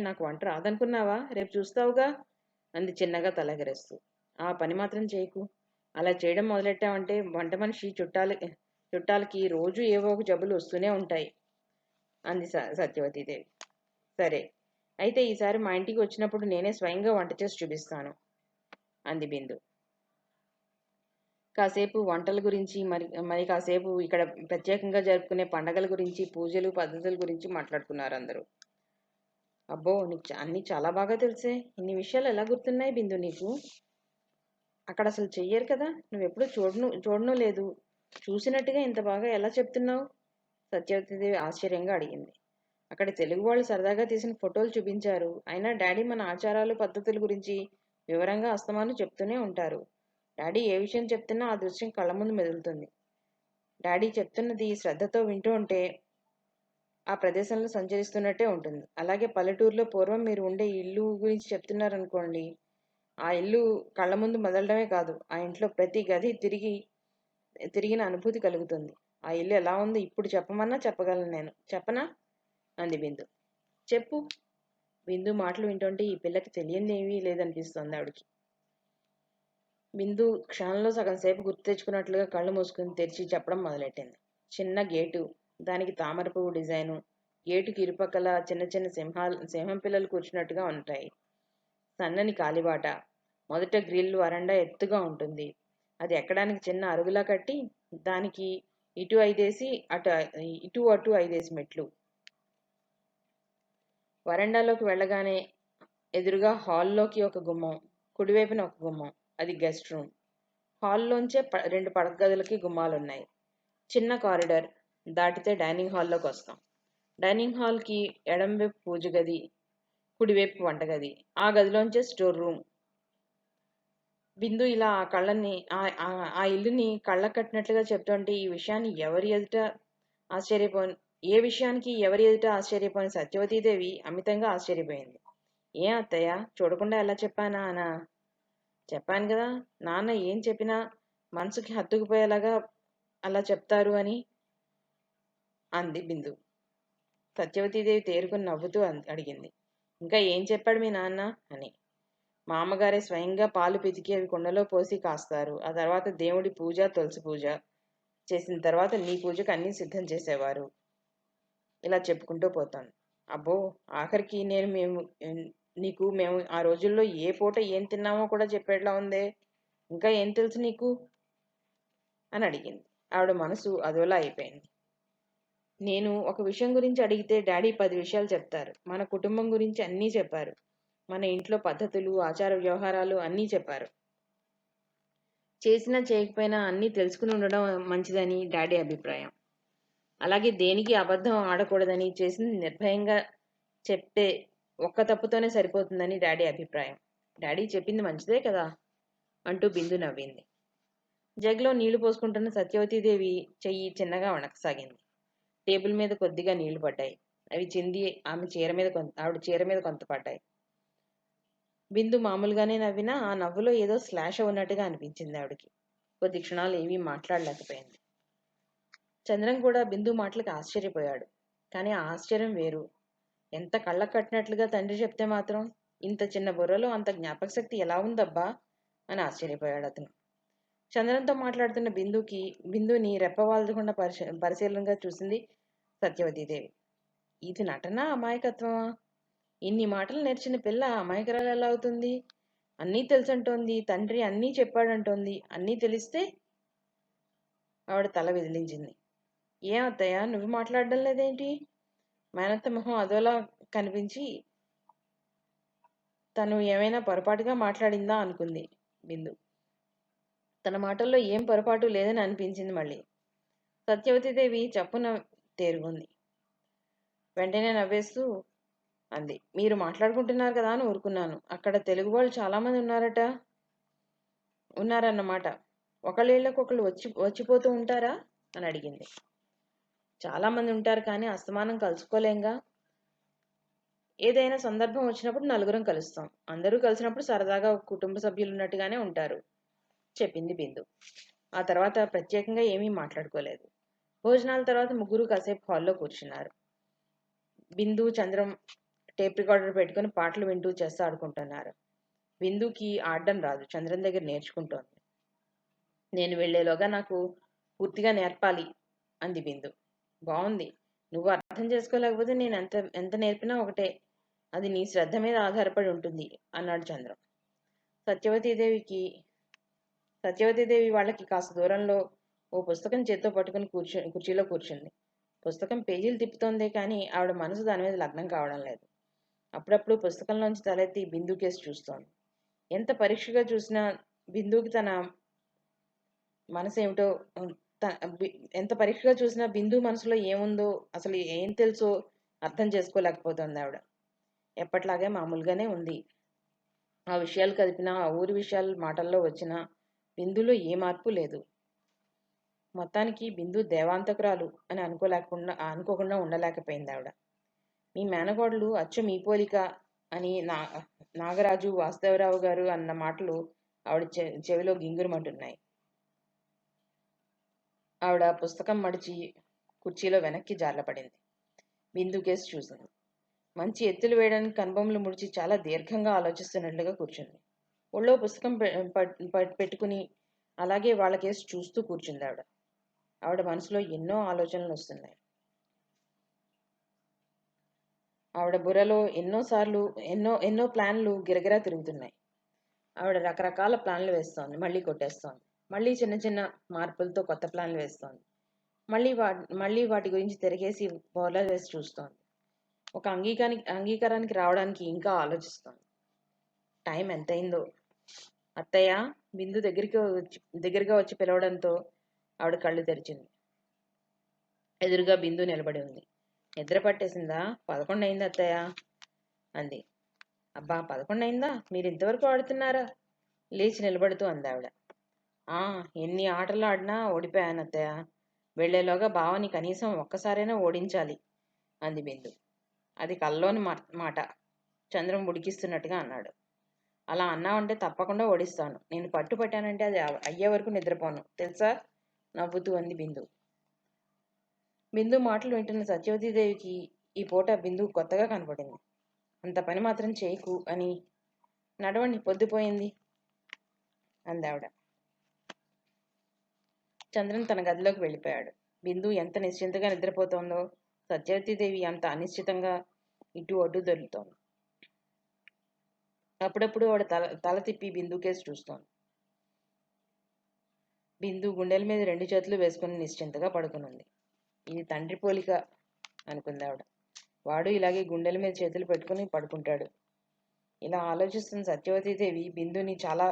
నాకు వంట రాదనుకున్నావా? రేపు చూస్తావుగా అంది చిన్నగా తలగరేస్తూ. ఆ పని మాత్రం చేయకు. అలా చేయడం మొదలెట్టావంటే వంట మనిషి చుట్టాలకి రోజు ఏవో ఒక జబ్బులు వస్తూనే ఉంటాయి అంది సత్యవతీదేవి. సరే అయితే ఈసారి మా ఇంటికి వచ్చినప్పుడు నేనే స్వయంగా వంట చేసి చూపిస్తాను అంది బిందు. కాసేపు వంటల గురించి మరి మరి కాసేపు ఇక్కడ ప్రత్యేకంగా జరుపుకునే పండగల గురించి, పూజలు, పద్ధతుల గురించి మాట్లాడుకున్నారు అందరూ. అబ్బో! నీకు అన్నీ చాలా బాగా తెలిసే. ఇన్ని విషయాలు ఎలా గుర్తున్నాయి బిందు నీకు? అక్కడ అసలు చెయ్యరు కదా! నువ్వెప్పుడు చూడను లేదు. చూసినట్టుగా ఇంత బాగా ఎలా చెప్తున్నావు? సత్యవతిదేవి ఆశ్చర్యంగా అడిగింది. అక్కడ తెలుగు వాళ్ళు సరదాగా తీసిన ఫోటోలు చూపించారు. అయినా డాడీ మన ఆచారాలు, పద్ధతుల గురించి వివరంగా అస్తమానం చెప్తూనే ఉంటారు. డాడీ ఏ విషయం చెప్తున్నా ఆ దృశ్యం కళ్ళ ముందు మెదులుతుంది. డాడీ చెప్తున్నది శ్రద్ధతో వింటూ ఉంటే ఆ ప్రదేశంలో సంచరిస్తున్నట్టే ఉంటుంది. అలాగే పల్లెటూరులో పూర్వం మీరు ఉండే ఇల్లు గురించి చెప్తున్నారనుకోండి. ఆ ఇల్లు కళ్ళ ముందు మెదలడమే కాదు, ఆ ఇంట్లో ప్రతి గది తిరిగిన అనుభూతి కలుగుతుంది. ఆ ఇల్లు ఎలా ఉందో ఇప్పుడు చెప్పమన్నా చెప్పగలను నేను. చెప్పనా? అంది బిందు. చెప్పు. బిందు మాటలు వింటుంటే ఈ పిల్లకి తెలియంది ఏమీ లేదనిపిస్తోంది ఆవిడికి. బిందు క్షణంలో సగం సేపు గుర్తు తెచ్చుకున్నట్లుగా కళ్ళు మూసుకుని తెరిచి చెప్పడం మొదలెట్టింది. చిన్న గేటు, దానికి తామర పువ్వు డిజైను, గేటుకి ఇరుపక్కల చిన్న చిన్న సింహం పిల్లలు కూర్చున్నట్టుగా ఉంటాయి. సన్నని కాలిబాట, మొదట గ్రిల్ వరండా ఎత్తుగా ఉంటుంది. అది ఎక్కడానికి చిన్న అరుగులా కట్టి దానికి ఇటు 5 అటు 5 మెట్లు. వరండాలోకి వెళ్ళగానే ఎదురుగా హాల్లోకి ఒక గుమ్మం, కుడివైపున ఒక గుమ్మం, అది గెస్ట్ రూమ్. హాల్లోంచే 2 పడక గదులకి గుమ్మాలున్నాయి. చిన్న కారిడార్ దాటితే డైనింగ్ హాల్లోకి వస్తాం. డైనింగ్ హాల్కి ఎడంవైపు పూజ గది, కుడివైపు వంటగది, ఆ గదిలోంచే స్టోర్ రూమ్. బిందు ఇలా ఆ ఇల్లుని కళ్ళకు కట్టినట్లుగా చెప్తుంటే ఏ విషయానికి ఎవరి ఎదుట ఆశ్చర్యపోయిన సత్యవతీదేవి అమితంగా ఆశ్చర్యపోయింది. ఏం అత్తయ్య, చూడకుండా ఎలా చెప్పానా అనా? చెప్పాను కదా, నాన్న ఏం చెప్పినా మనసుకి హత్తుకుపోయేలాగా అలా చెప్తారు అని అంది బిందు. సత్యవతీదేవి తేరుకుని నవ్వుతూ అడిగింది. ఇంకా ఏం చెప్పాడు మీ నాన్న అని. మా అమ్మగారే స్వయంగా పాలు పితికి అవి కుండలో పోసి కాస్తారు. ఆ తర్వాత దేవుడి పూజ, తులసి పూజ చేసిన తర్వాత నీ పూజకు అన్నీ సిద్ధం చేసేవారు. ఇలా చెప్పుకుంటూ పోతాను. అబ్బో, ఆఖరికి మేము ఆ రోజుల్లో ఏ పూట ఏం తిన్నామో కూడా చెప్పేట్లా ఉందే. ఇంకా ఏం తెలుసు నీకు అని అడిగింది. ఆవిడ మనసు అదోలా అయిపోయింది. నేను ఒక విషయం గురించి అడిగితే డాడీ 10 విషయాలు చెప్తారు. మన కుటుంబం గురించి అన్నీ చెప్పారు. మన ఇంట్లో పద్ధతులు, ఆచార వ్యవహారాలు అన్నీ చెప్పారు. చేసినా చేయకపోయినా అన్నీ తెలుసుకుని ఉండడం మంచిదని డాడీ అభిప్రాయం. అలాగే దేనికి అబద్ధం ఆడకూడదని, చేసింది నిర్భయంగా చెప్తే ఒక్క తప్పుతోనే సరిపోతుందని డాడీ అభిప్రాయం. డాడీ చెప్పింది మంచిదే కదా అంటూ బిందు నవ్వింది. జగ్లో నీళ్లు పోసుకుంటున్న సత్యవతీదేవి చెయ్యి చిన్నగా వణకసాగింది. టేబుల్ మీద కొద్దిగా నీళ్లు పడ్డాయి. అవి చింది ఆవిడ చీర మీద కొంత పడ్డాయి. బిందు మామూలుగానే నవ్వినా ఆ నవ్వులో ఏదో శ్లాష ఉన్నట్టుగా అనిపించింది ఆవిడకి. కొద్ది క్షణాలు ఏమీ మాట్లాడలేకపోయింది. చంద్రం కూడా బిందు మాటలకు ఆశ్చర్యపోయాడు. కానీ ఆ ఆశ్చర్యం వేరు. ఎంత కళ్ళకు కట్టినట్లుగా తండ్రి చెప్తే మాత్రం ఇంత చిన్న బుర్రలో అంత జ్ఞాపకశక్తి ఎలా ఉందబ్బా అని ఆశ్చర్యపోయాడు అతను. చంద్రంతో మాట్లాడుతున్న బిందుని రెప్పవాల్చకుండా పరిశీలనగా చూసింది సత్యవతీదేవి. ఇది నటనా, అమాయకత్వమా? ఇన్ని మాటలు నేర్చిన పిల్ల అమాయకురాలు ఎలా అవుతుంది? అన్నీ తెలుసంటోంది, తండ్రి అన్నీ చెప్పాడంటోంది. అన్నీ తెలిస్తే? ఆవిడ తల విదిలించింది. ఏం అత్తయ్య, నువ్వు మాట్లాడడం లేదేంటి? మేనత్త మొహం అదోలా కనిపించి తను ఏమైనా పొరపాటుగా మాట్లాడిందా అనుకుంది బిందు. తన మాటల్లో ఏం పొరపాటు లేదని అనిపించింది మళ్ళీ. సత్యవతీదేవి చప్పున తేరుకుంది. వెంటనే నవ్వేస్తూ అంది. మీరు మాట్లాడుకుంటున్నారు కదా అని ఊరుకున్నాను. అక్కడ తెలుగు వాళ్ళు చాలామంది ఉన్నారన్నమాట. ఒకళ్ళకొకళ్ళు వచ్చిపోతూ ఉంటారా అని అడిగింది. చాలామంది ఉంటారు, కానీ అస్తమానం కలుసుకోలేంగా. ఏదైనా సందర్భం వచ్చినప్పుడు నలుగురం కలుస్తాం. అందరూ కలిసినప్పుడు సరదాగా ఒక కుటుంబ సభ్యులు ఉన్నట్టుగానే ఉంటారు చెప్పింది బిందు. ఆ తర్వాత ప్రత్యేకంగా ఏమీ మాట్లాడుకోలేదు. భోజనాల తర్వాత ముగ్గురు కాసేపు హాల్లో కూర్చున్నారు. బిందు, చంద్రం టేప్ రికార్డర్ పెట్టుకుని పాటలు వింటూ చెస్ ఆడుకుంటున్నారు. బిందుకి ఆడడం రాదు, చంద్రం దగ్గర నేర్చుకుంటోంది. నేను వెళ్లేలోగా నాకు పూర్తిగా నేర్పాలి అంది బిందు. బాగుంది. నువ్వు అర్థం చేసుకోలేకపోతే నేను ఎంత నేర్పినా ఒకటే. అది నీ శ్రద్ధ మీద ఆధారపడి ఉంటుంది అన్నాడు చంద్రం. సత్యవతీదేవికి సత్యవతీదేవి వాళ్ళకి కాస్త దూరంలో ఓ పుస్తకం చేత్తో పట్టుకుని కుర్చీలో కూర్చుంది. పుస్తకం పేజీలు తిప్పుతోందే కానీ ఆవిడ మనసు దాని మీద లగ్నం కావడం లేదు. అప్పుడప్పుడు పుస్తకంలోంచి తలెత్తి బిందు కేసు చూస్తోంది. ఎంత పరీక్షగా చూసినా బిందుకి తన మనసేమిటో ఎంత పరీక్షగా చూసినా బిందు మనసులో ఏముందో, అసలు ఏం తెలుసో అర్థం చేసుకోలేకపోతుంది ఆవిడ. ఎప్పట్లాగే మామూలుగానే ఉంది. ఆ విషయాలు కదిపినా, ఆ ఊరి విషయాలు మాటల్లో వచ్చినా బిందులో ఏ మార్పు లేదు. మొత్తానికి బిందు దేవాంతకురాలు అని అనుకోకుండా ఉండలేకపోయింది ఆవిడ. మీ మేనకోడలు అచ్చు మీ పోలిక అని నాగరాజు వాసుదేవరావు గారు అన్న మాటలు ఆవిడ చెవిలో గింగురుమంటున్నాయి. ఆవిడ పుస్తకం మడిచి కుర్చీలో వెనక్కి జార్లపడింది. బిందు కేసు చూసింది. మంచి ఎత్తులు వేయడానికి కనుబొమ్మలు ముడిచి చాలా దీర్ఘంగా ఆలోచిస్తున్నట్లుగా కూర్చుంది. ఒళ్ళో పుస్తకం పెట్టుకుని అలాగే వాళ్ళ కేసు చూస్తూ కూర్చుంది ఆవిడ. ఆవిడ మనసులో ఎన్నో ఆలోచనలు వస్తున్నాయి. ఆవిడ బుర్రలో ఎన్నో ప్లాన్లు గిరగిరా తిరుగుతున్నాయి. ఆవిడ రకరకాల ప్లాన్లు వేస్తోంది, మళ్ళీ కొట్టేస్తోంది. మళ్ళీ చిన్న చిన్న మార్పులతో కొత్త ప్లాన్లు వేస్తోంది. మళ్ళీ వాటి గురించి తిరిగేసి బోర్లా వేసి చూస్తోంది. ఒక అంగీకారానికి రావడానికి ఇంకా ఆలోచిస్తోంది. టైం ఎంతైందో. అత్తయ్య, బిందు దగ్గరగా వచ్చి పిలవడంతో ఆవిడ కళ్ళు తెరిచింది. ఎదురుగా బిందు నిలబడి ఉంది. నిద్ర పట్టేసిందా? 11 అయింది అత్తయ్య అంది. అబ్బా, 11 అయిందా? మీరు ఇంతవరకు ఆడుతున్నారా? లేచి నిలబడుతూ అంది ఆవిడ. ఎన్ని ఆటలు ఆడినా ఓడిపోయాను అత్తయ్య. వెళ్లేలోగా బావని కనీసం ఒక్కసారైనా ఓడించాలి అంది బిందు. అది కల్లోని మాట. చంద్రం ఉడికిస్తున్నట్టుగా అన్నాడు. అలా అన్నావంటే తప్పకుండా ఓడిస్తాను. నేను పట్టానంటే అది అయ్యే వరకు నిద్రపోను తెలుసా? నవ్వుతూ అంది బిందు. బిందు మాటలు వింటున్న సత్యవతీదేవికి ఈ పూట బిందు కొత్తగా కనపడింది. అంత పని మాత్రం చేయకు అని. నడవండి, పొద్దుపోయింది అందావిడ. చంద్రన్ తన గదిలోకి వెళ్ళిపోయాడు. బిందు ఎంత నిశ్చింతగా నిద్రపోతోందో, సత్యవతీదేవి అంత అనిశ్చితంగా ఇటు అడ్డు దొరుకుతోంది. అప్పుడప్పుడు ఆవిడ తల తిప్పి బిందు కేసు చూస్తోంది. బిందు గుండెల మీద 2 చేతులు వేసుకుని నిశ్చింతగా పడుకునుంది. ఇది తండ్రి పోలిక అనుకుంది ఆవిడ. వాడు ఇలాగే గుండెల మీద చేతులు పెట్టుకుని పడుకుంటాడు. ఇలా ఆలోచిస్తున్న సత్యవతీదేవి బిందుని చాలా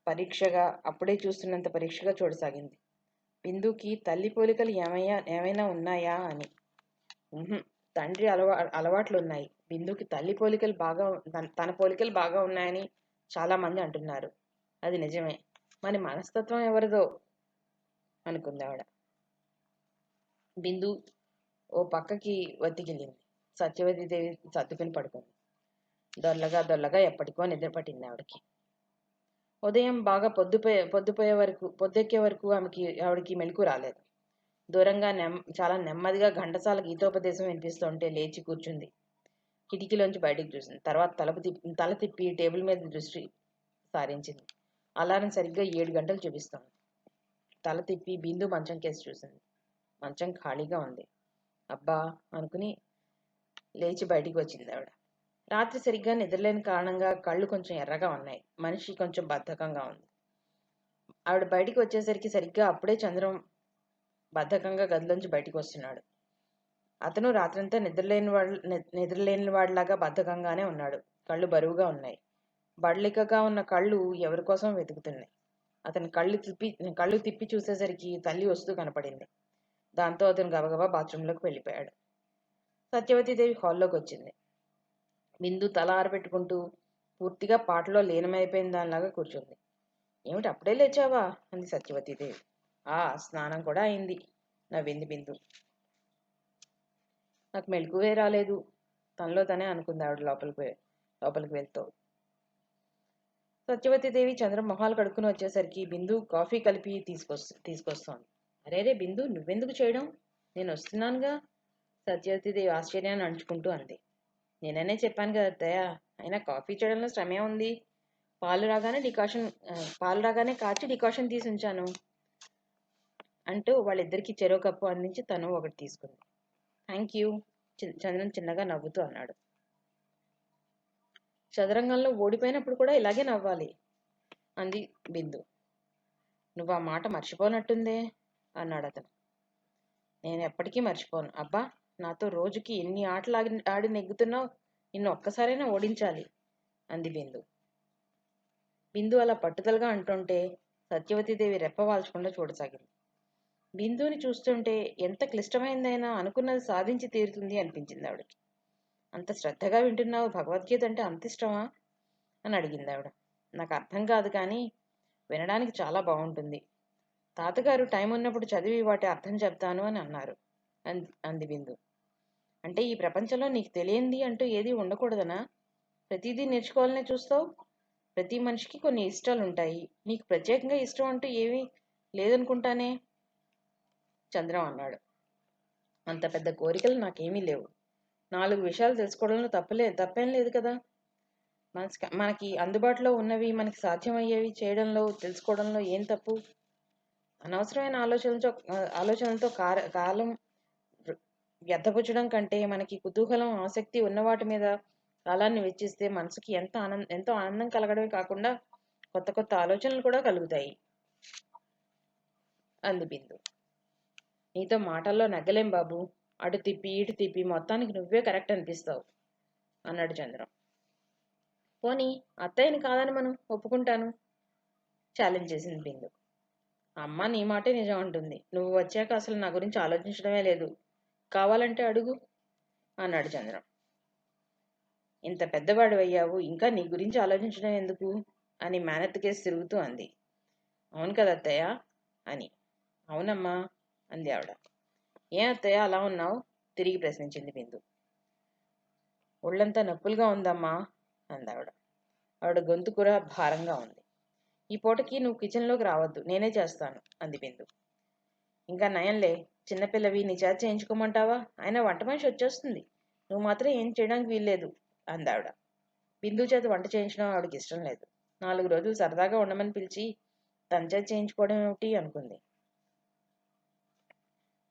పరీక్షగా, అప్పుడే చూస్తున్నంత పరీక్షగా చూడసాగింది. బిందుకి తల్లి పోలికలు ఏమైనా ఉన్నాయా అని. తండ్రి అలవాట్లు ఉన్నాయి. బిందుకి తల్లి పోలికలు తన పోలికలు బాగా ఉన్నాయని చాలా మంది అంటున్నారు. అది నిజమే. మరి మనస్తత్వం ఎవరిదో అనుకుంది ఆవిడ. బిందు ఓ పక్కకి వత్తికెళ్ళింది. సత్యవతీదేవి సర్దుకుని పడుకుంది. దొల్లగా ఎప్పటికో నిద్ర పట్టింది ఆవిడకి. ఉదయం బాగా పొద్దెక్కే వరకు ఆవిడకి మెలకు రాలేదు. దూరంగా చాలా నెమ్మదిగా ఘంటసాల గీతోపదేశం వినిపిస్తుంటే లేచి కూర్చుంది. కిటికీలోంచి బయటకు చూసింది. తర్వాత తల తిప్పి టేబుల్ మీద దృష్టి సారించింది. అలారం సరిగ్గా 7 గంటలు చూపిస్తోంది. తల తిప్పి బిందు మంచం కేసి చూసింది. మంచం ఖాళీగా ఉంది. అబ్బా అనుకుని లేచి బయటికి వచ్చింది ఆవిడ. రాత్రి సరిగ్గా నిద్రలేని కారణంగా కళ్ళు కొంచెం ఎర్రగా ఉన్నాయి. మనిషి కొంచెం బద్ధకంగా ఉంది. ఆవిడ బయటికి వచ్చేసరికి సరిగ్గా అప్పుడే చంద్రం బద్ధకంగా గదిలోంచి బయటికి వస్తున్నాడు. అతను రాత్రంతా నిద్రలేని వాడిలాగా బద్ధకంగానే ఉన్నాడు. కళ్ళు బరువుగా ఉన్నాయి. బడలికగా ఉన్న కళ్ళు ఎవరి కోసం వెతుకుతున్నాయి. అతను కళ్ళు తిప్పి చూసేసరికి తల్లి వస్తూ కనపడింది. దాంతో అతను గబగబా బాత్రూంలోకి వెళ్ళిపోయాడు. సత్యవతీదేవి హాల్లోకి వచ్చింది. బిందు తల ఆరబెట్టుకుంటూ పూర్తిగా పాటలో లీనమైపోయిన దానిలాగా కూర్చుంది. ఏమిటి, అప్పుడే లేచావా అంది సత్యవతీదేవి. స్నానం కూడా అయింది నవ్వింది బిందు. నాకు మెలకువే రాలేదు తనలో తనే అనుకుంది ఆవిడ లోపలికి వెళ్తూ. సత్యవతీదేవి చంద్రం మొహాలు కడుక్కుని వచ్చేసరికి బిందు కాఫీ కలిపి తీసుకొస్తోంది. అరేరే బిందు, నువ్వెందుకు చేయడం? నేను వస్తున్నానుగా సత్యవతీదేవి ఆశ్చర్యాన్ని అంచుకుంటూ అంది. నేననే చెప్పాను కదా అత్తయ్య, అయినా కాఫీ చేయడంలో శ్రమే ఉంది. పాలు రాగానే కాచి డికాషన్ తీసి ఉంచాను అంటూ వాళ్ళిద్దరికి చెరో కప్పు అందించి తను ఒకటి తీసుకుంది. థ్యాంక్ యూ చంద్రన్ చిన్నగా నవ్వుతూ అన్నాడు. చదరంగంలో ఓడిపోయినప్పుడు కూడా ఇలాగే నవ్వాలి అంది బిందు. నువ్వు ఆ మాట మర్చిపోనట్టుందే అన్నాడు అతను. నేను ఎప్పటికీ మర్చిపోను. అబ్బా, నాతో రోజుకి ఎన్ని ఆటలు ఆడి నెగ్గుతున్నావు, నిన్ను ఒక్కసారైనా ఓడించాలి అంది బిందు. బిందు అలా పట్టుదలగా అంటుంటే సత్యవతీదేవి రెప్పవాల్చకుండా చూడసాగింది. బిందుని చూస్తుంటే ఎంత క్లిష్టమైందైనా అనుకున్నది సాధించి తీరుతుంది అనిపించింది ఆవిడకి. అంత శ్రద్ధగా వింటున్నావు, భగవద్గీత అంటే అంత ఇష్టమా అని అడిగింది ఆవిడ. నాకు అర్థం కాదు కానీ వినడానికి చాలా బాగుంటుంది. తాతగారు టైం ఉన్నప్పుడు చదివి వాటి అర్థం చెప్తాను అని అన్నారు అంది బిందు. అంటే ఈ ప్రపంచంలో నీకు తెలియంది అంటూ ఏదీ ఉండకూడదనా? ప్రతిదీ నేర్చుకోవాలనే చూస్తావు. ప్రతి మనిషికి కొన్ని ఇష్టాలు ఉంటాయి. నీకు ప్రత్యేకంగా ఇష్టం అంటూ ఏమీ లేదనుకుంటానే చంద్రం అన్నాడు. అంత పెద్ద కోరికలు నాకేమీ లేవు. 4 విషయాలు తెలుసుకోవడంలో తప్పేం లేదు కదా. మనకి అందుబాటులో ఉన్నవి, మనకి సాధ్యమయ్యేవి చేయడంలో, తెలుసుకోవడంలో ఏం తప్పు? అనవసరమైన ఆలోచనలతో కాలం వ్యర్థపుచ్చడం కంటే మనకి కుతూహలం, ఆసక్తి ఉన్నవాటి మీద కాలాన్ని వెచ్చిస్తే మనసుకి ఎంతో ఆనందం కలగడమే కాకుండా కొత్త కొత్త ఆలోచనలు కూడా కలుగుతాయి అంది బిందు. నీతో మాటల్లో నగ్గలేం బాబు. అటు తిప్పి ఇటు తిప్పి మొత్తానికి నువ్వే కరెక్ట్ అనిపిస్తావు అన్నాడు చంద్రం. పోనీ అత్తయ్యని కాదని మనం ఒప్పుకుంటాను ఛాలెంజ్ చేసింది బిందు. అమ్మ నీ మాటే నిజం అంటుంది. నువ్వు వచ్చాక అసలు నా గురించి ఆలోచించడమే లేదు. కావాలంటే అడుగు అన్నాడు చంద్రం. ఇంత పెద్దవాడు అయ్యావు, ఇంకా నీ గురించి ఆలోచించడం ఎందుకు అని మేనత్తకేసి తిరుగుతూ అంది. అవును కదా అత్తయ్య అని. అవునమ్మా అంది ఆవిడ. ఏ అత్తయ్య అలా ఉన్నావు తిరిగి ప్రశ్నించింది బిందు. ఒళ్ళంతా నొప్పులుగా ఉందమ్మా అందావిడ. ఆవిడ గొంతు కూడా భారంగా ఉంది. ఈ పూటకి నువ్వు కిచెన్లోకి రావద్దు, నేనే చేస్తాను అంది బిందు. ఇంకా నయంలే, చిన్నపిల్లవి, నీ చేత చేయించుకోమంటావా? ఆయన వంట మనిషి వచ్చేస్తుంది, నువ్వు మాత్రం ఏం చేయడానికి వీల్లేదు అందావిడ. బిందు చేత వంట చేయించడం ఆవిడకి ఇష్టం లేదు. 4 రోజులు సరదాగా ఉండమని పిలిచి తన చేత చేయించుకోవడం ఏమిటి అనుకుంది.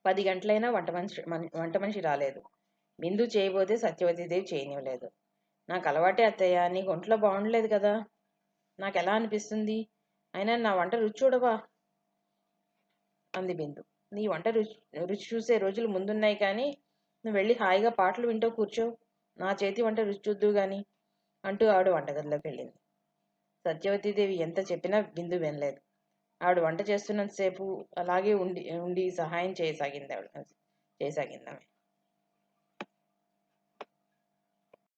10 గంటలైనా వంట మనిషి రాలేదు. బిందు చేయబోతే సత్యవతీదేవి చేయనివ్వలేదు. నాకు అలవాటే అత్తయ్య, నీకు ఒంట్లో బాగుండలేదు కదా, నాకు ఎలా అనిపిస్తుంది? అయినా నా వంట రుచి చూడవా అంది బిందు. నీ వంట రుచి చూసే రోజులు ముందున్నాయి కానీ నువ్వు వెళ్ళి హాయిగా పాటలు వింటూ కూర్చో, నా చేతి వంట రుచి చూద్దు గాని అంటూ ఆవిడ వంటగదిలోకి వెళ్ళింది. సత్యవతీదేవి ఎంత చెప్పినా బిందు వినలేదు. ఆవిడ వంట చేస్తున్నంతసేపు అలాగే ఉండి ఉండి సహాయం చేయసాగింది ఆమె.